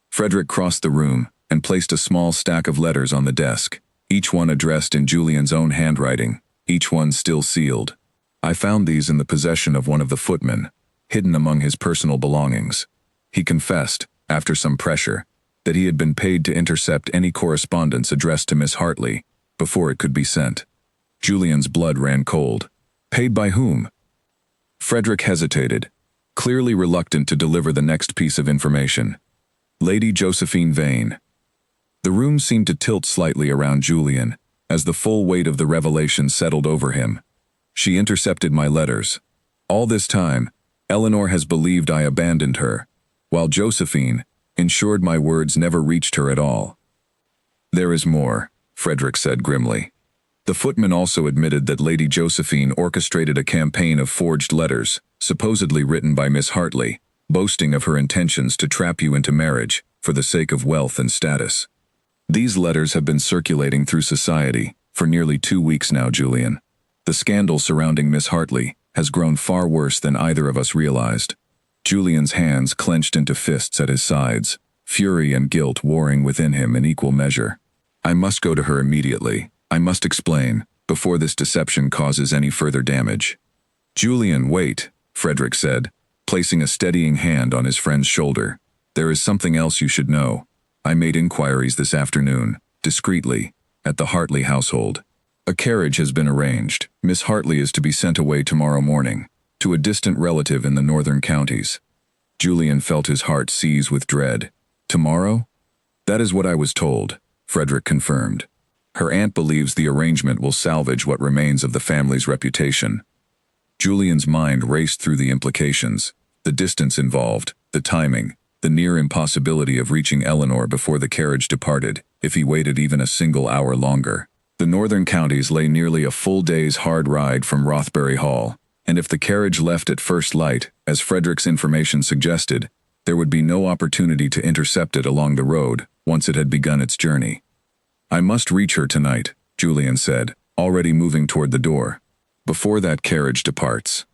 Frederick crossed the room and placed a small stack of letters on the desk, each one addressed in Julian's own handwriting, each one still sealed. "I found these in the possession of one of the footmen, hidden among his personal belongings." He confessed, after some pressure, that he had been paid to intercept any correspondence addressed to Miss Hartley before it could be sent. Julian's blood ran cold. Paid by whom? Frederick hesitated, clearly reluctant to deliver the next piece of information. Lady Josephine Vane. The room seemed to tilt slightly around Julian, as the full weight of the revelation settled over him. "She intercepted my letters. All this time, Eleanor has believed I abandoned her, while Josephine ensured my words never reached her at all." "There is more," Frederick said grimly. The footman also admitted that Lady Josephine orchestrated a campaign of forged letters, supposedly written by Miss Hartley, boasting of her intentions to trap you into marriage for the sake of wealth and status. These letters have been circulating through society for nearly 2 weeks now, Julian. The scandal surrounding Miss Hartley has grown far worse than either of us realized. Julian's hands clenched into fists at his sides, fury and guilt warring within him in equal measure. "I must go to her immediately. I must explain, before this deception causes any further damage." "Julian, wait," Frederick said, placing a steadying hand on his friend's shoulder. "There is something else you should know. I made inquiries this afternoon, discreetly, at the Hartley household. A carriage has been arranged. Miss Hartley is to be sent away tomorrow morning, to a distant relative in the northern counties." Julian felt his heart seize with dread. "Tomorrow?" "That is what I was told," Frederick confirmed. "Her aunt believes the arrangement will salvage what remains of the family's reputation." Julian's mind raced through the implications, the distance involved, the timing, the near impossibility of reaching Eleanor before the carriage departed, if he waited even a single hour longer. The northern counties lay nearly a full day's hard ride from Rothbury Hall, and if the carriage left at first light, as Frederick's information suggested, there would be no opportunity to intercept it along the road once it had begun its journey. I must reach her tonight, Julian said, already moving toward the door. Before that carriage departs.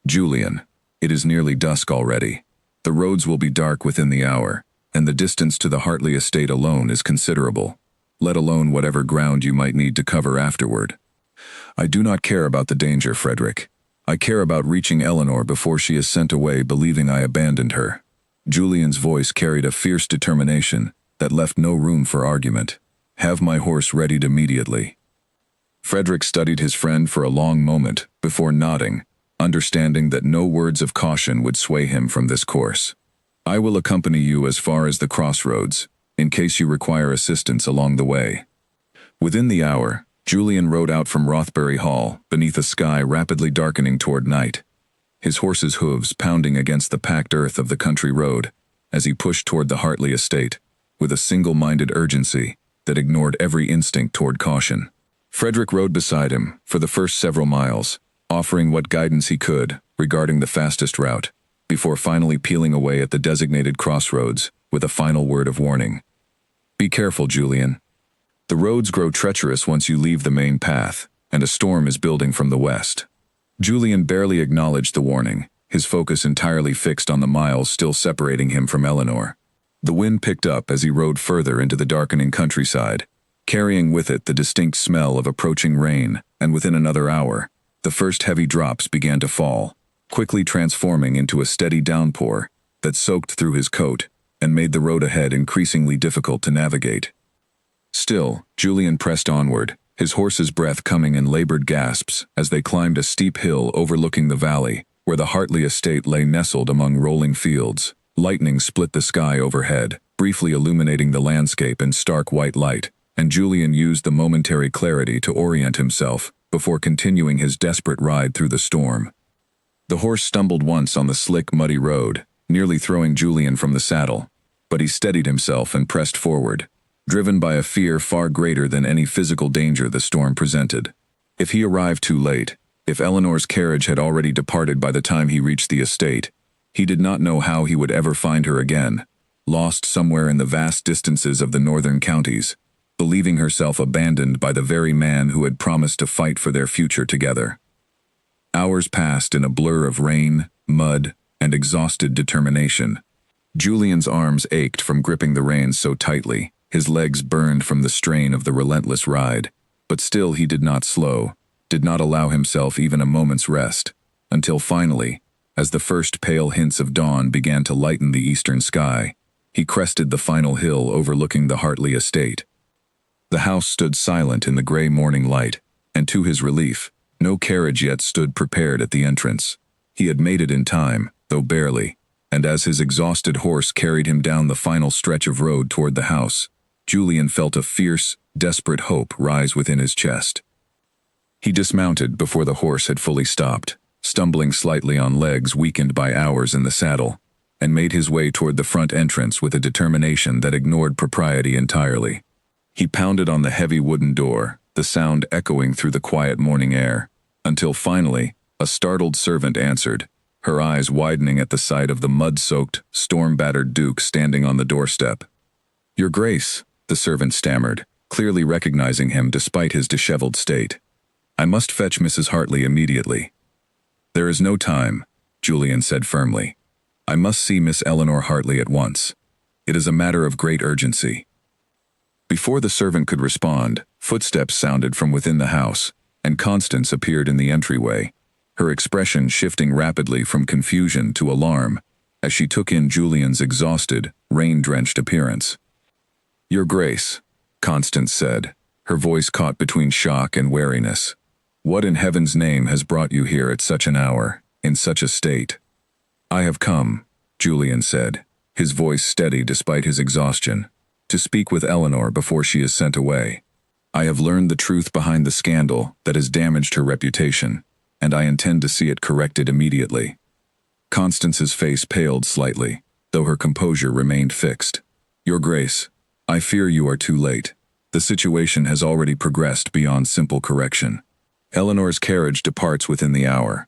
Julian, it is nearly dusk already. The roads will be dark within the hour, and the distance to the Hartley estate alone is considerable, let alone whatever ground you might need to cover afterward. I do not care about the danger, Frederick. I care about reaching Eleanor before she is sent away believing I abandoned her. Julian's voice carried a fierce determination that left no room for argument. Have my horse readied immediately. Frederick studied his friend for a long moment before nodding, understanding that no words of caution would sway him from this course. I will accompany you as far as the crossroads, in case you require assistance along the way. Within the hour, Julian rode out from Rothbury Hall beneath a sky rapidly darkening toward night, his horse's hooves pounding against the packed earth of the country road as he pushed toward the Hartley estate with a single-minded urgency that ignored every instinct toward caution. Frederick rode beside him for the first several miles, offering what guidance he could regarding the fastest route, before finally peeling away at the designated crossroads with a final word of warning. Be careful, Julian. The roads grow treacherous once you leave the main path, and a storm is building from the west. Julian barely acknowledged the warning, his focus entirely fixed on the miles still separating him from Eleanor. The wind picked up as he rode further into the darkening countryside, carrying with it the distinct smell of approaching rain, and within another hour, the first heavy drops began to fall, quickly transforming into a steady downpour that soaked through his coat and made the road ahead increasingly difficult to navigate. Still, Julian pressed onward, his horse's breath coming in labored gasps as they climbed a steep hill overlooking the valley, where the Hartley estate lay nestled among rolling fields. Lightning split the sky overhead, briefly illuminating the landscape in stark white light, and Julian used the momentary clarity to orient himself before continuing his desperate ride through the storm. The horse stumbled once on the slick, muddy road, nearly throwing Julian from the saddle, but he steadied himself and pressed forward, driven by a fear far greater than any physical danger the storm presented. If he arrived too late, if Eleanor's carriage had already departed by the time he reached the estate, he did not know how he would ever find her again, lost somewhere in the vast distances of the northern counties, believing herself abandoned by the very man who had promised to fight for their future together. Hours passed in a blur of rain, mud, and exhausted determination. Julian's arms ached from gripping the reins so tightly, his legs burned from the strain of the relentless ride, but still he did not slow, did not allow himself even a moment's rest, until finally, as the first pale hints of dawn began to lighten the eastern sky, he crested the final hill overlooking the Hartley estate. The house stood silent in the gray morning light, and to his relief, no carriage yet stood prepared at the entrance. He had made it in time, though barely, and as his exhausted horse carried him down the final stretch of road toward the house, Julian felt a fierce, desperate hope rise within his chest. He dismounted before the horse had fully stopped, stumbling slightly on legs weakened by hours in the saddle, and made his way toward the front entrance with a determination that ignored propriety entirely. He pounded on the heavy wooden door, the sound echoing through the quiet morning air, until finally, a startled servant answered, her eyes widening at the sight of the mud-soaked, storm-battered Duke standing on the doorstep. "Your Grace," the servant stammered, clearly recognizing him despite his disheveled state. "I must fetch Mrs. Hartley immediately." "There is no time," Julian said firmly. "I must see Miss Eleanor Hartley at once. It is a matter of great urgency." Before the servant could respond, footsteps sounded from within the house, and Constance appeared in the entryway, her expression shifting rapidly from confusion to alarm as she took in Julian's exhausted, rain-drenched appearance. "Your Grace," Constance said, her voice caught between shock and wariness. "What in heaven's name has brought you here at such an hour, in such a state?" "I have come," Julian said, his voice steady despite his exhaustion, "to speak with Eleanor before she is sent away. I have learned the truth behind the scandal that has damaged her reputation, and I intend to see it corrected immediately." Constance's face paled slightly, though her composure remained fixed. "Your Grace, I fear you are too late. The situation has already progressed beyond simple correction. Eleanor's carriage departs within the hour."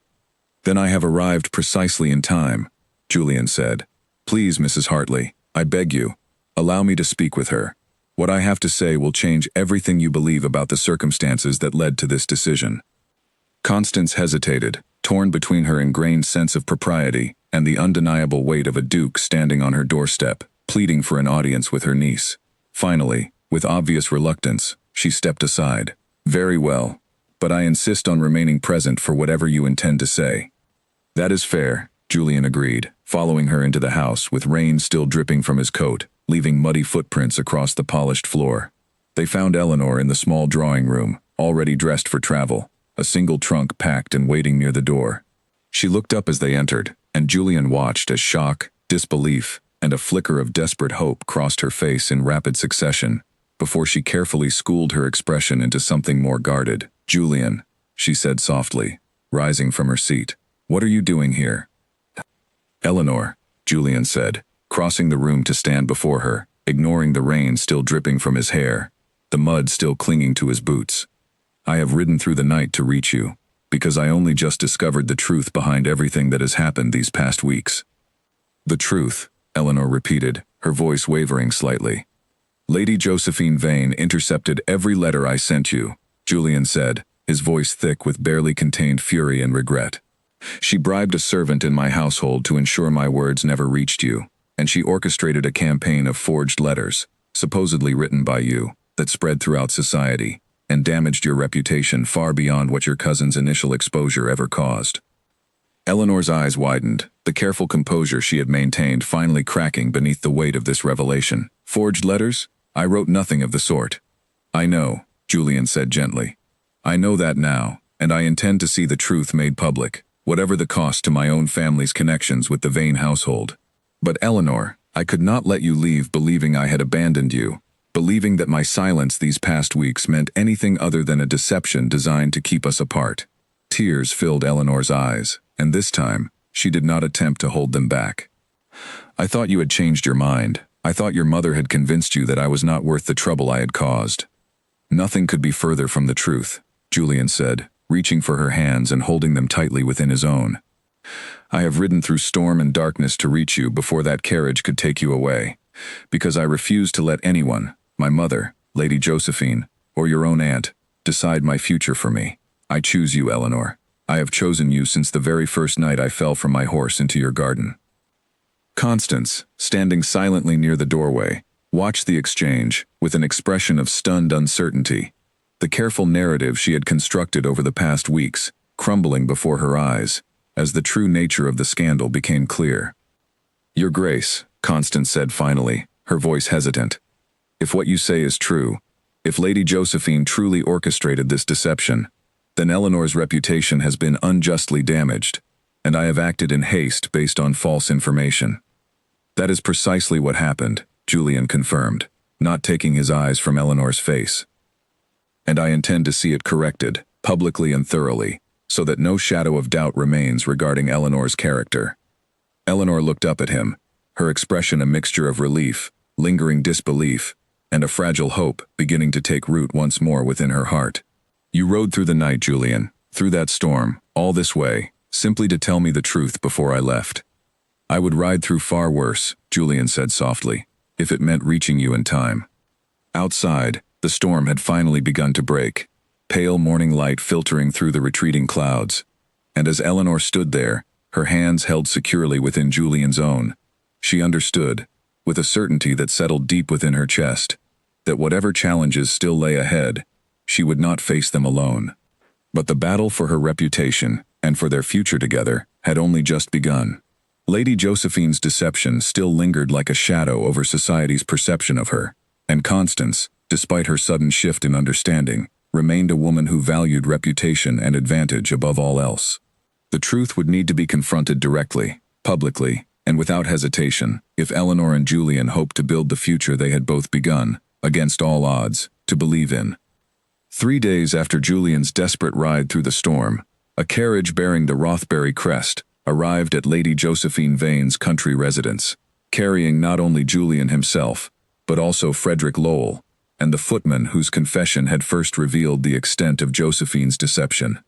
"Then I have arrived precisely in time," Julian said. "Please, Mrs. Hartley, I beg you, allow me to speak with her." What I have to say will change everything you believe about the circumstances that led to this decision." Constance hesitated, torn between her ingrained sense of propriety and the undeniable weight of a duke standing on her doorstep, pleading for an audience with her niece. Finally, with obvious reluctance, she stepped aside. "Very well, but I insist on remaining present for whatever you intend to say." "That is fair," Julian agreed, following her into the house with rain still dripping from his coat, leaving muddy footprints across the polished floor. They found Eleanor in the small drawing room, already dressed for travel, a single trunk packed and waiting near the door. She looked up as they entered, and Julian watched as shock, disbelief, and a flicker of desperate hope crossed her face in rapid succession, before she carefully schooled her expression into something more guarded. "Julian," she said softly, rising from her seat, "what are you doing here?" "Eleanor," Julian said, crossing the room to stand before her, ignoring the rain still dripping from his hair, the mud still clinging to his boots. "I have ridden through the night to reach you, because I only just discovered the truth behind everything that has happened these past weeks." "The truth," Eleanor repeated, her voice wavering slightly. "Lady Josephine Vane intercepted every letter I sent you," Julian said, his voice thick with barely contained fury and regret. "She bribed a servant in my household to ensure my words never reached you, and she orchestrated a campaign of forged letters, supposedly written by you, that spread throughout society, and damaged your reputation far beyond what your cousin's initial exposure ever caused." Eleanor's eyes widened, the careful composure she had maintained finally cracking beneath the weight of this revelation. "Forged letters? I wrote nothing of the sort." "I know," Julian said gently. "I know that now, and I intend to see the truth made public, whatever the cost to my own family's connections with the Vane household. But Eleanor, I could not let you leave believing I had abandoned you, believing that my silence these past weeks meant anything other than a deception designed to keep us apart." Tears filled Eleanor's eyes, and this time, she did not attempt to hold them back. "I thought you had changed your mind. I thought your mother had convinced you that I was not worth the trouble I had caused." "Nothing could be further from the truth," Julian said, reaching for her hands and holding them tightly within his own. "I have ridden through storm and darkness to reach you before that carriage could take you away, because I refused to let anyone, my mother, Lady Josephine, or your own aunt, decide my future for me. I choose you, Eleanor. I have chosen you since the very first night I fell from my horse into your garden." Constance, standing silently near the doorway, watched the exchange with an expression of stunned uncertainty, the careful narrative she had constructed over the past weeks crumbling before her eyes as the true nature of the scandal became clear. "Your Grace," Constance said finally, her voice hesitant, "if what you say is true, if Lady Josephine truly orchestrated this deception, then Eleanor's reputation has been unjustly damaged, and I have acted in haste based on false information." "That is precisely what happened," Julian confirmed, not taking his eyes from Eleanor's face. "And I intend to see it corrected, publicly and thoroughly, so that no shadow of doubt remains regarding Eleanor's character." Eleanor looked up at him, her expression a mixture of relief, lingering disbelief, and a fragile hope beginning to take root once more within her heart. "You rode through the night, Julian, through that storm, all this way, simply to tell me the truth before I left." "I would ride through far worse," Julian said softly, "if it meant reaching you in time." Outside, the storm had finally begun to break, pale morning light filtering through the retreating clouds, and as Eleanor stood there, her hands held securely within Julian's own, she understood, with a certainty that settled deep within her chest, that whatever challenges still lay ahead, she would not face them alone. But the battle for her reputation, and for their future together, had only just begun. Lady Josephine's deception still lingered like a shadow over society's perception of her, and Constance, despite her sudden shift in understanding, remained a woman who valued reputation and advantage above all else. The truth would need to be confronted directly, publicly, and without hesitation, if Eleanor and Julian hoped to build the future they had both begun, against all odds, to believe in. 3 days after Julian's desperate ride through the storm, a carriage bearing the Rothbury crest arrived at Lady Josephine Vane's country residence, carrying not only Julian himself, but also Frederick Lowell, and the footman whose confession had first revealed the extent of Josephine's deception.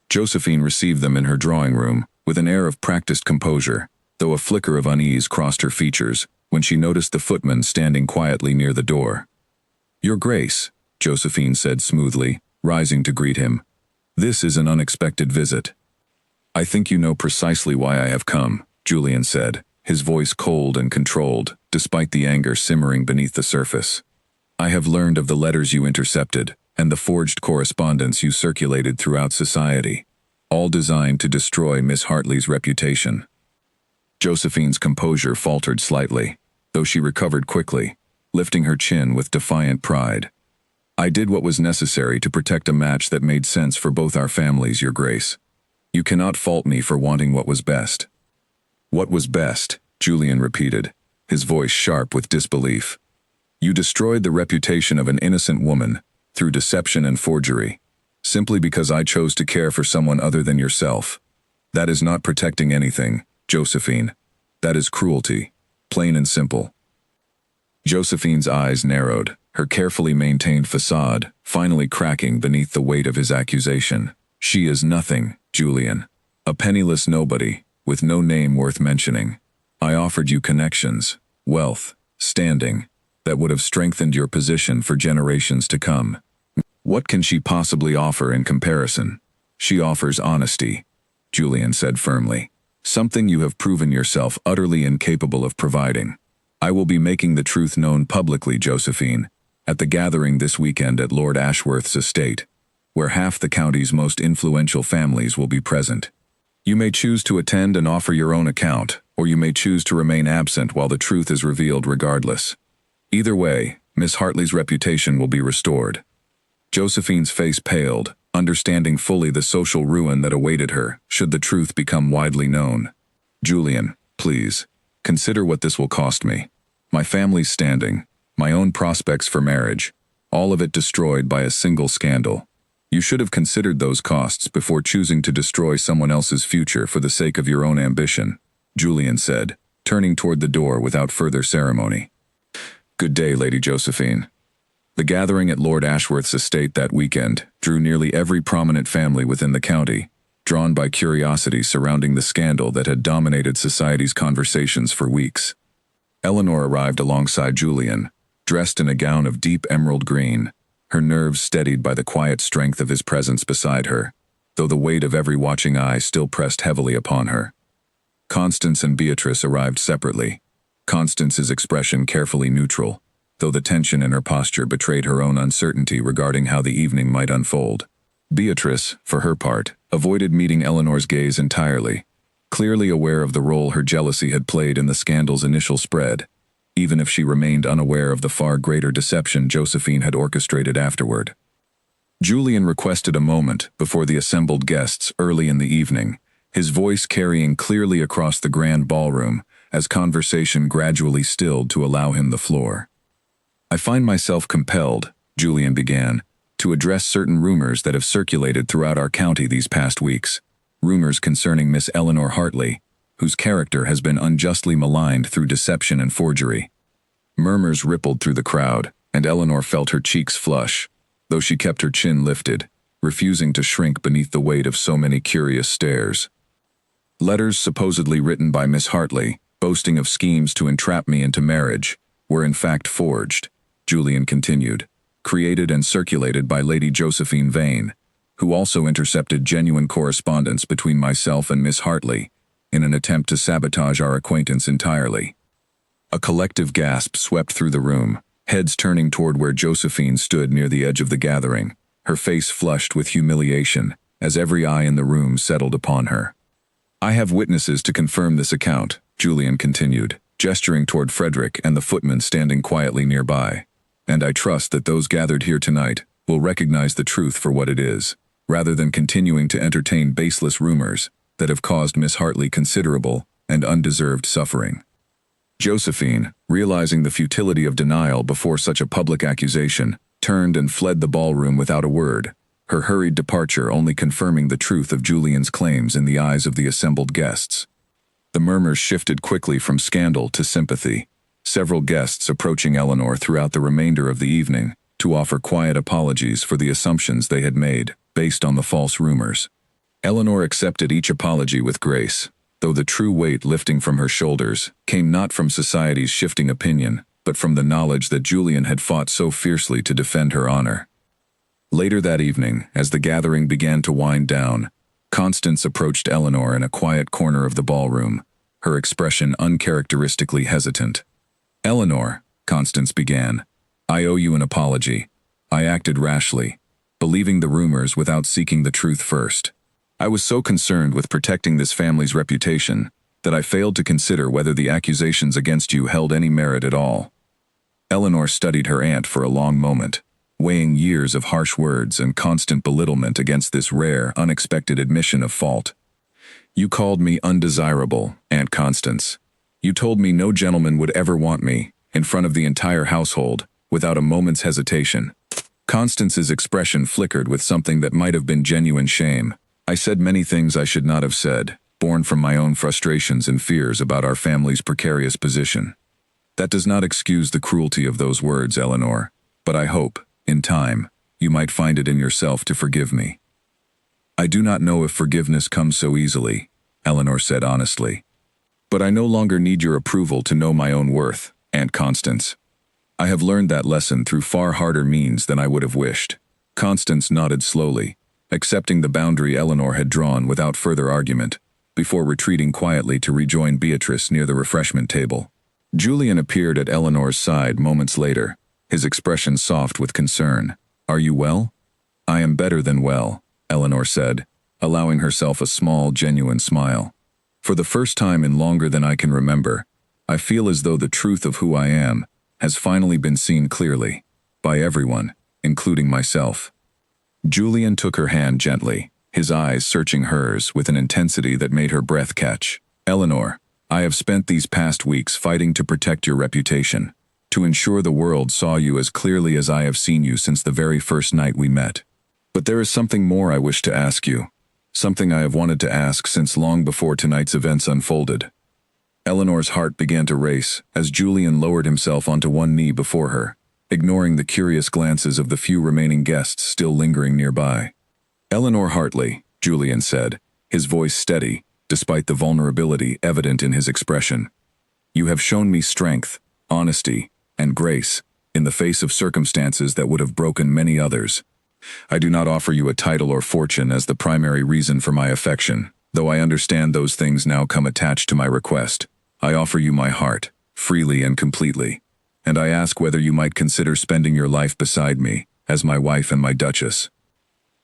Josephine received them in her drawing room with an air of practiced composure, though a flicker of unease crossed her features when she noticed the footman standing quietly near the door. "Your Grace," Josephine said smoothly, rising to greet him. "This is an unexpected visit." "I think you know precisely why I have come," Julian said, his voice cold and controlled, despite the anger simmering beneath the surface. "I have learned of the letters you intercepted, and the forged correspondence you circulated throughout society, all designed to destroy Miss Hartley's reputation." Josephine's composure faltered slightly, though she recovered quickly, lifting her chin with defiant pride. "I did what was necessary to protect a match that made sense for both our families, Your Grace. You cannot fault me for wanting what was best." "What was best?" Julian repeated, his voice sharp with disbelief. "You destroyed the reputation of an innocent woman through deception and forgery, simply because I chose to care for someone other than yourself. That is not protecting anything, Josephine. That is cruelty, plain and simple." Josephine's eyes narrowed, her carefully maintained facade finally cracking beneath the weight of his accusation. "She is nothing, Julian. A penniless nobody, with no name worth mentioning. I offered you connections, wealth, standing, that would have strengthened your position for generations to come. What can she possibly offer in comparison? She offers honesty," Julian said firmly. "Something you have proven yourself utterly incapable of providing. I will be making the truth known publicly, Josephine, at the gathering this weekend at Lord Ashworth's estate, where half the county's most influential families will be present. You may choose to attend and offer your own account, or you may choose to remain absent while the truth is revealed regardless. Either way, Miss Hartley's reputation will be restored." Josephine's face paled, understanding fully the social ruin that awaited her should the truth become widely known. "Julian, please, consider what this will cost me. My family's standing, my own prospects for marriage, all of it destroyed by a single scandal. You should have considered those costs before choosing to destroy someone else's future for the sake of your own ambition," Julian said, turning toward the door without further ceremony. "Good day, Lady Josephine." The gathering at Lord Ashworth's estate that weekend drew nearly every prominent family within the county, drawn by curiosity surrounding the scandal that had dominated society's conversations for weeks. Eleanor arrived alongside Julian, dressed in a gown of deep emerald green, her nerves steadied by the quiet strength of his presence beside her, though the weight of every watching eye still pressed heavily upon her. Constance and Beatrice arrived separately, Constance's expression carefully neutral, though the tension in her posture betrayed her own uncertainty regarding how the evening might unfold. Beatrice, for her part, avoided meeting Eleanor's gaze entirely, clearly aware of the role her jealousy had played in the scandal's initial spread, even if she remained unaware of the far greater deception Josephine had orchestrated afterward. Julian requested a moment before the assembled guests early in the evening, his voice carrying clearly across the grand ballroom as conversation gradually stilled to allow him the floor. "I find myself compelled," Julian began, "to address certain rumors that have circulated throughout our county these past weeks, rumors concerning Miss Eleanor Hartley, whose character has been unjustly maligned through deception and forgery." Murmurs rippled through the crowd, and Eleanor felt her cheeks flush, though she kept her chin lifted, refusing to shrink beneath the weight of so many curious stares. "Letters supposedly written by Miss Hartley, boasting of schemes to entrap me into marriage, were in fact forged," Julian continued, "created and circulated by Lady Josephine Vane, who also intercepted genuine correspondence between myself and Miss Hartley, in an attempt to sabotage our acquaintance entirely." A collective gasp swept through the room, heads turning toward where Josephine stood near the edge of the gathering, her face flushed with humiliation as every eye in the room settled upon her. "I have witnesses to confirm this account," Julian continued, gesturing toward Frederick and the footman standing quietly nearby. "And I trust that those gathered here tonight will recognize the truth for what it is, rather than continuing to entertain baseless rumors that have caused Miss Hartley considerable and undeserved suffering." Josephine, realizing the futility of denial before such a public accusation, turned and fled the ballroom without a word, her hurried departure only confirming the truth of Julian's claims in the eyes of the assembled guests. The murmurs shifted quickly from scandal to sympathy, several guests approaching Eleanor throughout the remainder of the evening to offer quiet apologies for the assumptions they had made based on the false rumors. Eleanor accepted each apology with grace, though the true weight lifting from her shoulders came not from society's shifting opinion, but from the knowledge that Julian had fought so fiercely to defend her honor. Later that evening, as the gathering began to wind down, Constance approached Eleanor in a quiet corner of the ballroom, her expression uncharacteristically hesitant. "Eleanor," Constance began, "I owe you an apology. I acted rashly, believing the rumors without seeking the truth first. I was so concerned with protecting this family's reputation that I failed to consider whether the accusations against you held any merit at all." Eleanor studied her aunt for a long moment, weighing years of harsh words and constant belittlement against this rare, unexpected admission of fault. "You called me undesirable, Aunt Constance. You told me no gentleman would ever want me, in front of the entire household, without a moment's hesitation." Constance's expression flickered with something that might have been genuine shame. "I said many things I should not have said, born from my own frustrations and fears about our family's precarious position. That does not excuse the cruelty of those words, Eleanor, but I hope, in time, you might find it in yourself to forgive me." "I do not know if forgiveness comes so easily," Eleanor said honestly. "But I no longer need your approval to know my own worth, Aunt Constance. I have learned that lesson through far harder means than I would have wished." Constance nodded slowly, accepting the boundary Eleanor had drawn without further argument, before retreating quietly to rejoin Beatrice near the refreshment table. Julian appeared at Eleanor's side moments later, his expression soft with concern. "Are you well?" "I am better than well," Eleanor said, allowing herself a small, genuine smile. "For the first time in longer than I can remember, I feel as though the truth of who I am has finally been seen clearly, by everyone, including myself." Julian took her hand gently, his eyes searching hers with an intensity that made her breath catch. "Eleanor, I have spent these past weeks fighting to protect your reputation, to ensure the world saw you as clearly as I have seen you since the very first night we met. But there is something more I wish to ask you, something I have wanted to ask since long before tonight's events unfolded." Eleanor's heart began to race as Julian lowered himself onto one knee before her, ignoring the curious glances of the few remaining guests still lingering nearby. "Eleanor Hartley," Julian said, his voice steady, despite the vulnerability evident in his expression. "You have shown me strength, honesty, and grace in the face of circumstances that would have broken many others. I do not offer you a title or fortune as the primary reason for my affection, though I understand those things now come attached to my request. I offer you my heart, freely and completely, and I ask whether you might consider spending your life beside me, as my wife and my duchess."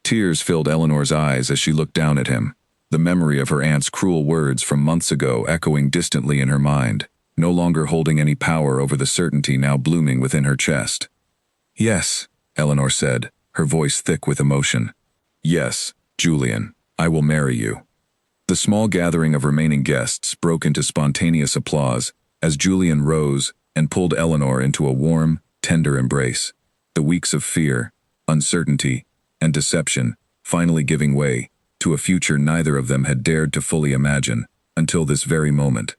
Tears filled Eleanor's eyes as she looked down at him, the memory of her aunt's cruel words from months ago echoing distantly in her mind, no longer holding any power over the certainty now blooming within her chest. "Yes," Eleanor said, her voice thick with emotion. "Yes, Julian, I will marry you." The small gathering of remaining guests broke into spontaneous applause as Julian rose and pulled Eleanor into a warm, tender embrace, the weeks of fear, uncertainty, and deception finally giving way to a future neither of them had dared to fully imagine until this very moment.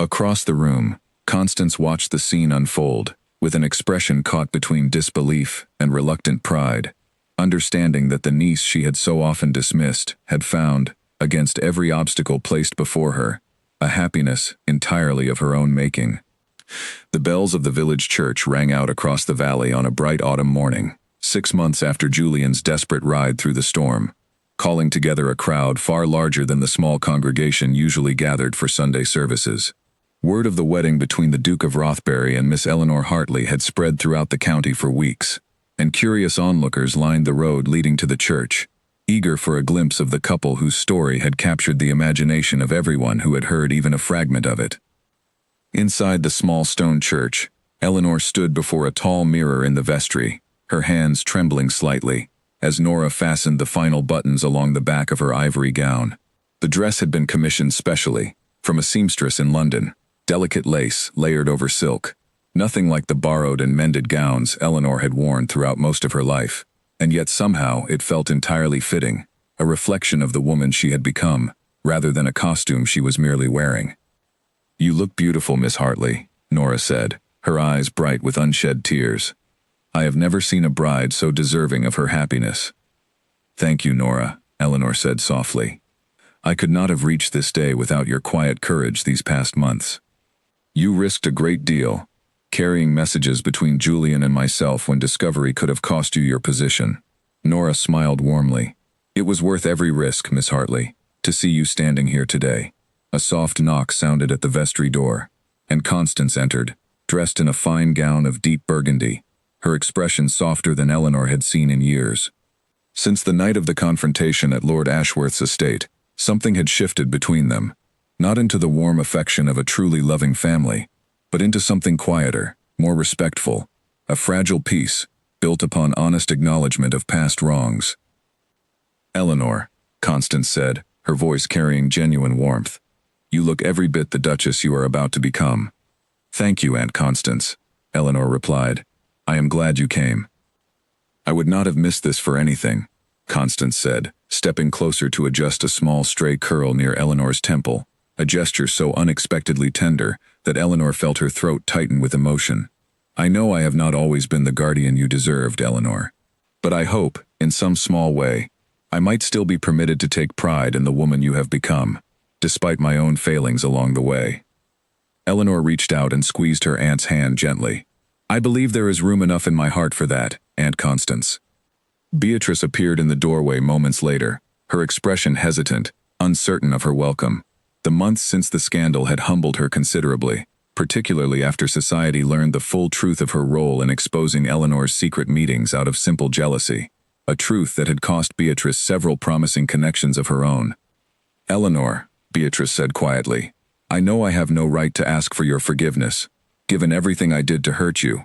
Across the room, Constance watched the scene unfold, with an expression caught between disbelief and reluctant pride, understanding that the niece she had so often dismissed had found, against every obstacle placed before her, a happiness entirely of her own making. The bells of the village church rang out across the valley on a bright autumn morning, 6 months after Julian's desperate ride through the storm, calling together a crowd far larger than the small congregation usually gathered for Sunday services. Word of the wedding between the Duke of Rothbury and Miss Eleanor Hartley had spread throughout the county for weeks, and curious onlookers lined the road leading to the church, eager for a glimpse of the couple whose story had captured the imagination of everyone who had heard even a fragment of it. Inside the small stone church, Eleanor stood before a tall mirror in the vestry, her hands trembling slightly, as Nora fastened the final buttons along the back of her ivory gown. The dress had been commissioned specially, from a seamstress in London, delicate lace layered over silk, nothing like the borrowed and mended gowns Eleanor had worn throughout most of her life, and yet somehow it felt entirely fitting, a reflection of the woman she had become, rather than a costume she was merely wearing. "You look beautiful, Miss Hartley," Nora said, her eyes bright with unshed tears. "I have never seen a bride so deserving of her happiness." "Thank you, Nora," Eleanor said softly. "I could not have reached this day without your quiet courage these past months. You risked a great deal, carrying messages between Julian and myself when discovery could have cost you your position." Nora smiled warmly. "It was worth every risk, Miss Hartley, to see you standing here today." A soft knock sounded at the vestry door, and Constance entered, dressed in a fine gown of deep burgundy, her expression softer than Eleanor had seen in years. Since the night of the confrontation at Lord Ashworth's estate, something had shifted between them, not into the warm affection of a truly loving family, but into something quieter, more respectful, a fragile peace built upon honest acknowledgement of past wrongs. "Eleanor," Constance said, her voice carrying genuine warmth, "you look every bit the Duchess you are about to become." "Thank you, Aunt Constance," Eleanor replied. "I am glad you came." "I would not have missed this for anything," Constance said, stepping closer to adjust a small stray curl near Eleanor's temple, a gesture so unexpectedly tender that Eleanor felt her throat tighten with emotion. "I know I have not always been the guardian you deserved, Eleanor. But I hope, in some small way, I might still be permitted to take pride in the woman you have become, despite my own failings along the way." Eleanor reached out and squeezed her aunt's hand gently. "I believe there is room enough in my heart for that, Aunt Constance." Beatrice appeared in the doorway moments later, her expression hesitant, uncertain of her welcome. The months since the scandal had humbled her considerably, particularly after society learned the full truth of her role in exposing Eleanor's secret meetings out of simple jealousy, a truth that had cost Beatrice several promising connections of her own. "Eleanor," Beatrice said quietly, "I know I have no right to ask for your forgiveness, given everything I did to hurt you,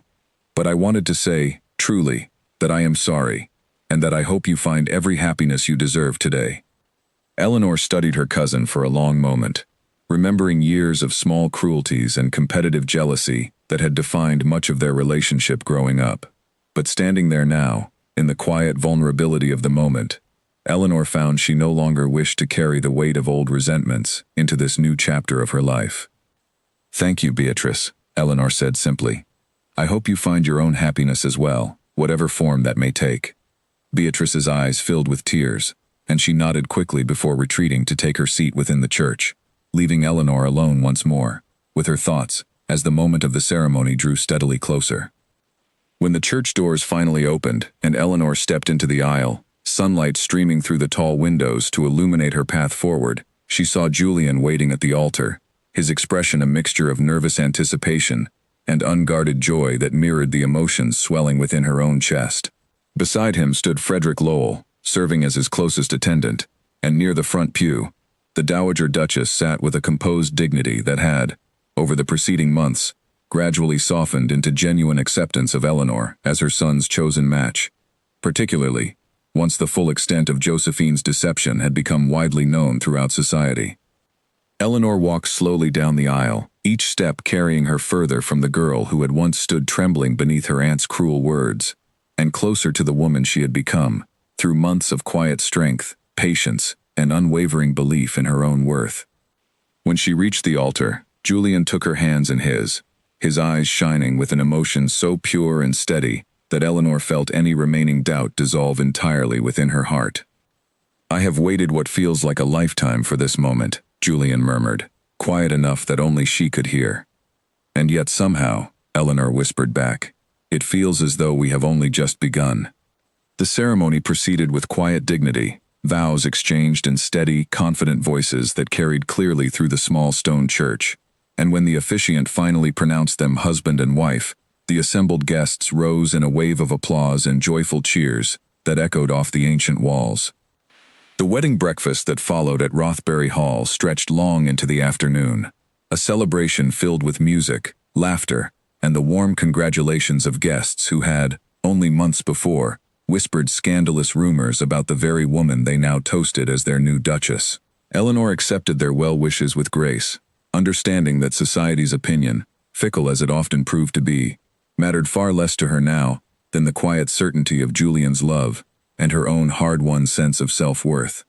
but I wanted to say, truly, that I am sorry, and that I hope you find every happiness you deserve today." Eleanor studied her cousin for a long moment, remembering years of small cruelties and competitive jealousy that had defined much of their relationship growing up. But standing there now, in the quiet vulnerability of the moment, Eleanor found she no longer wished to carry the weight of old resentments into this new chapter of her life. "Thank you, Beatrice," Eleanor said simply. "I hope you find your own happiness as well, whatever form that may take." Beatrice's eyes filled with tears, and she nodded quickly before retreating to take her seat within the church, leaving Eleanor alone once more, with her thoughts, as the moment of the ceremony drew steadily closer. When the church doors finally opened and Eleanor stepped into the aisle, sunlight streaming through the tall windows to illuminate her path forward, she saw Julian waiting at the altar, his expression a mixture of nervous anticipation and unguarded joy that mirrored the emotions swelling within her own chest. Beside him stood Frederick Lowell, serving as his closest attendant, and near the front pew, the Dowager Duchess sat with a composed dignity that had, over the preceding months, gradually softened into genuine acceptance of Eleanor as her son's chosen match, particularly once the full extent of Josephine's deception had become widely known throughout society. Eleanor walked slowly down the aisle, each step carrying her further from the girl who had once stood trembling beneath her aunt's cruel words, and closer to the woman she had become, through months of quiet strength, patience, and unwavering belief in her own worth. When she reached the altar, Julian took her hands in his eyes shining with an emotion so pure and steady that Eleanor felt any remaining doubt dissolve entirely within her heart. "I have waited what feels like a lifetime for this moment," Julian murmured, quiet enough that only she could hear. "And yet somehow," Eleanor whispered back, "it feels as though we have only just begun." The ceremony proceeded with quiet dignity, vows exchanged in steady, confident voices that carried clearly through the small stone church, and when the officiant finally pronounced them husband and wife, the assembled guests rose in a wave of applause and joyful cheers that echoed off the ancient walls. The wedding breakfast that followed at Rothbury Hall stretched long into the afternoon, a celebration filled with music, laughter, and the warm congratulations of guests who had, only months before, whispered scandalous rumors about the very woman they now toasted as their new Duchess. Eleanor accepted their well wishes with grace, understanding that society's opinion, fickle as it often proved to be, mattered far less to her now than the quiet certainty of Julian's love and her own hard-won sense of self-worth.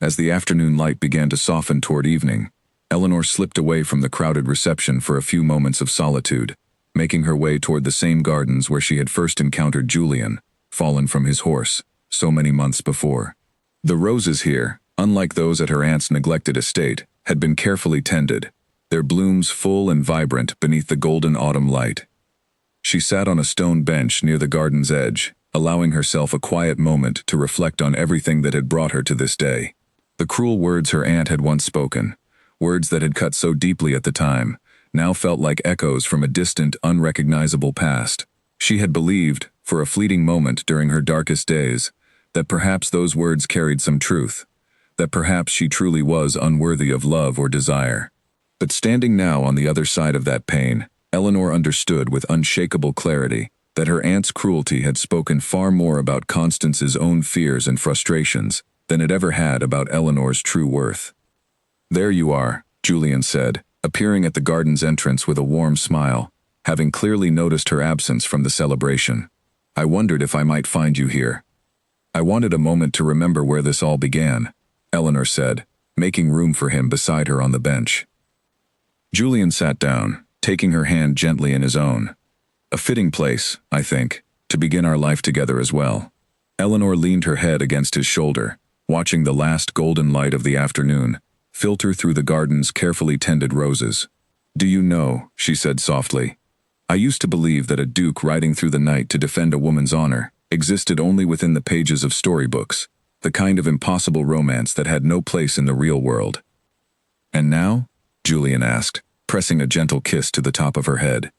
As the afternoon light began to soften toward evening, Eleanor slipped away from the crowded reception for a few moments of solitude, making her way toward the same gardens where she had first encountered Julian, fallen from his horse, so many months before. The roses here, unlike those at her aunt's neglected estate, had been carefully tended, their blooms full and vibrant beneath the golden autumn light. She sat on a stone bench near the garden's edge, allowing herself a quiet moment to reflect on everything that had brought her to this day. The cruel words her aunt had once spoken, words that had cut so deeply at the time, now felt like echoes from a distant, unrecognizable past. She had believed, for a fleeting moment during her darkest days, that perhaps those words carried some truth, that perhaps she truly was unworthy of love or desire. But standing now on the other side of that pain, Eleanor understood with unshakable clarity that her aunt's cruelty had spoken far more about Constance's own fears and frustrations than it ever had about Eleanor's true worth. "There you are," Julian said, appearing at the garden's entrance with a warm smile, having clearly noticed her absence from the celebration. "I wondered if I might find you here." "I wanted a moment to remember where this all began," Eleanor said, making room for him beside her on the bench. Julian sat down, taking her hand gently in his own. "A fitting place, I think, to begin our life together as well." Eleanor leaned her head against his shoulder, watching the last golden light of the afternoon filter through the garden's carefully tended roses. "Do you know," she said softly, "I used to believe that a duke riding through the night to defend a woman's honor existed only within the pages of storybooks, the kind of impossible romance that had no place in the real world." "And now?" Julian asked, pressing a gentle kiss to the top of her head.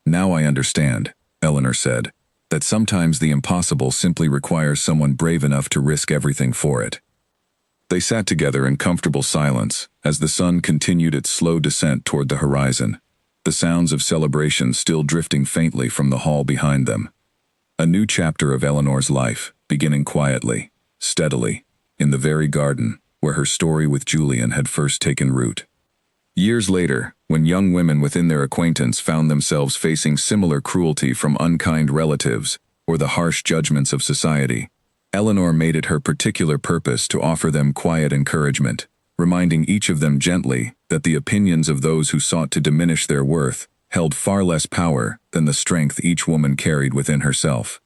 "Now I understand," Eleanor said, "that sometimes the impossible simply requires someone brave enough to risk everything for it." They sat together in comfortable silence as the sun continued its slow descent toward the horizon, the sounds of celebration still drifting faintly from the hall behind them. A new chapter of Eleanor's life, beginning quietly, steadily, in the very garden where her story with Julian had first taken root. Years later, when young women within their acquaintance found themselves facing similar cruelty from unkind relatives or the harsh judgments of society, Eleanor made it her particular purpose to offer them quiet encouragement, reminding each of them gently that the opinions of those who sought to diminish their worth held far less power than the strength each woman carried within herself.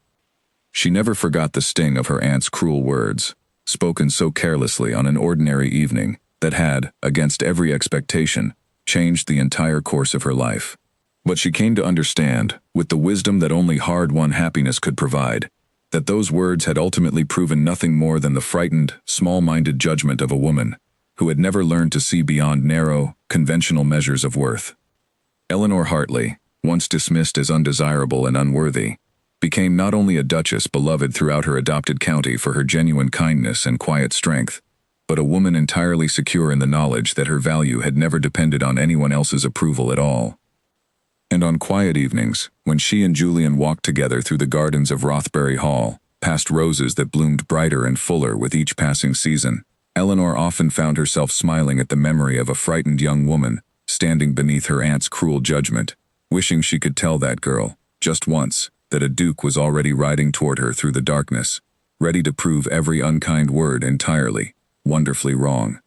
She never forgot the sting of her aunt's cruel words, spoken so carelessly on an ordinary evening, that had, against every expectation, changed the entire course of her life. But she came to understand, with the wisdom that only hard-won happiness could provide, that those words had ultimately proven nothing more than the frightened, small-minded judgment of a woman who had never learned to see beyond narrow, conventional measures of worth. Eleanor Hartley, once dismissed as undesirable and unworthy, became not only a duchess beloved throughout her adopted county for her genuine kindness and quiet strength, but a woman entirely secure in the knowledge that her value had never depended on anyone else's approval at all. And on quiet evenings, when she and Julian walked together through the gardens of Rothbury Hall, past roses that bloomed brighter and fuller with each passing season, Eleanor often found herself smiling at the memory of a frightened young woman standing beneath her aunt's cruel judgment, wishing she could tell that girl, just once, that a duke was already riding toward her through the darkness, ready to prove every unkind word entirely, wonderfully wrong.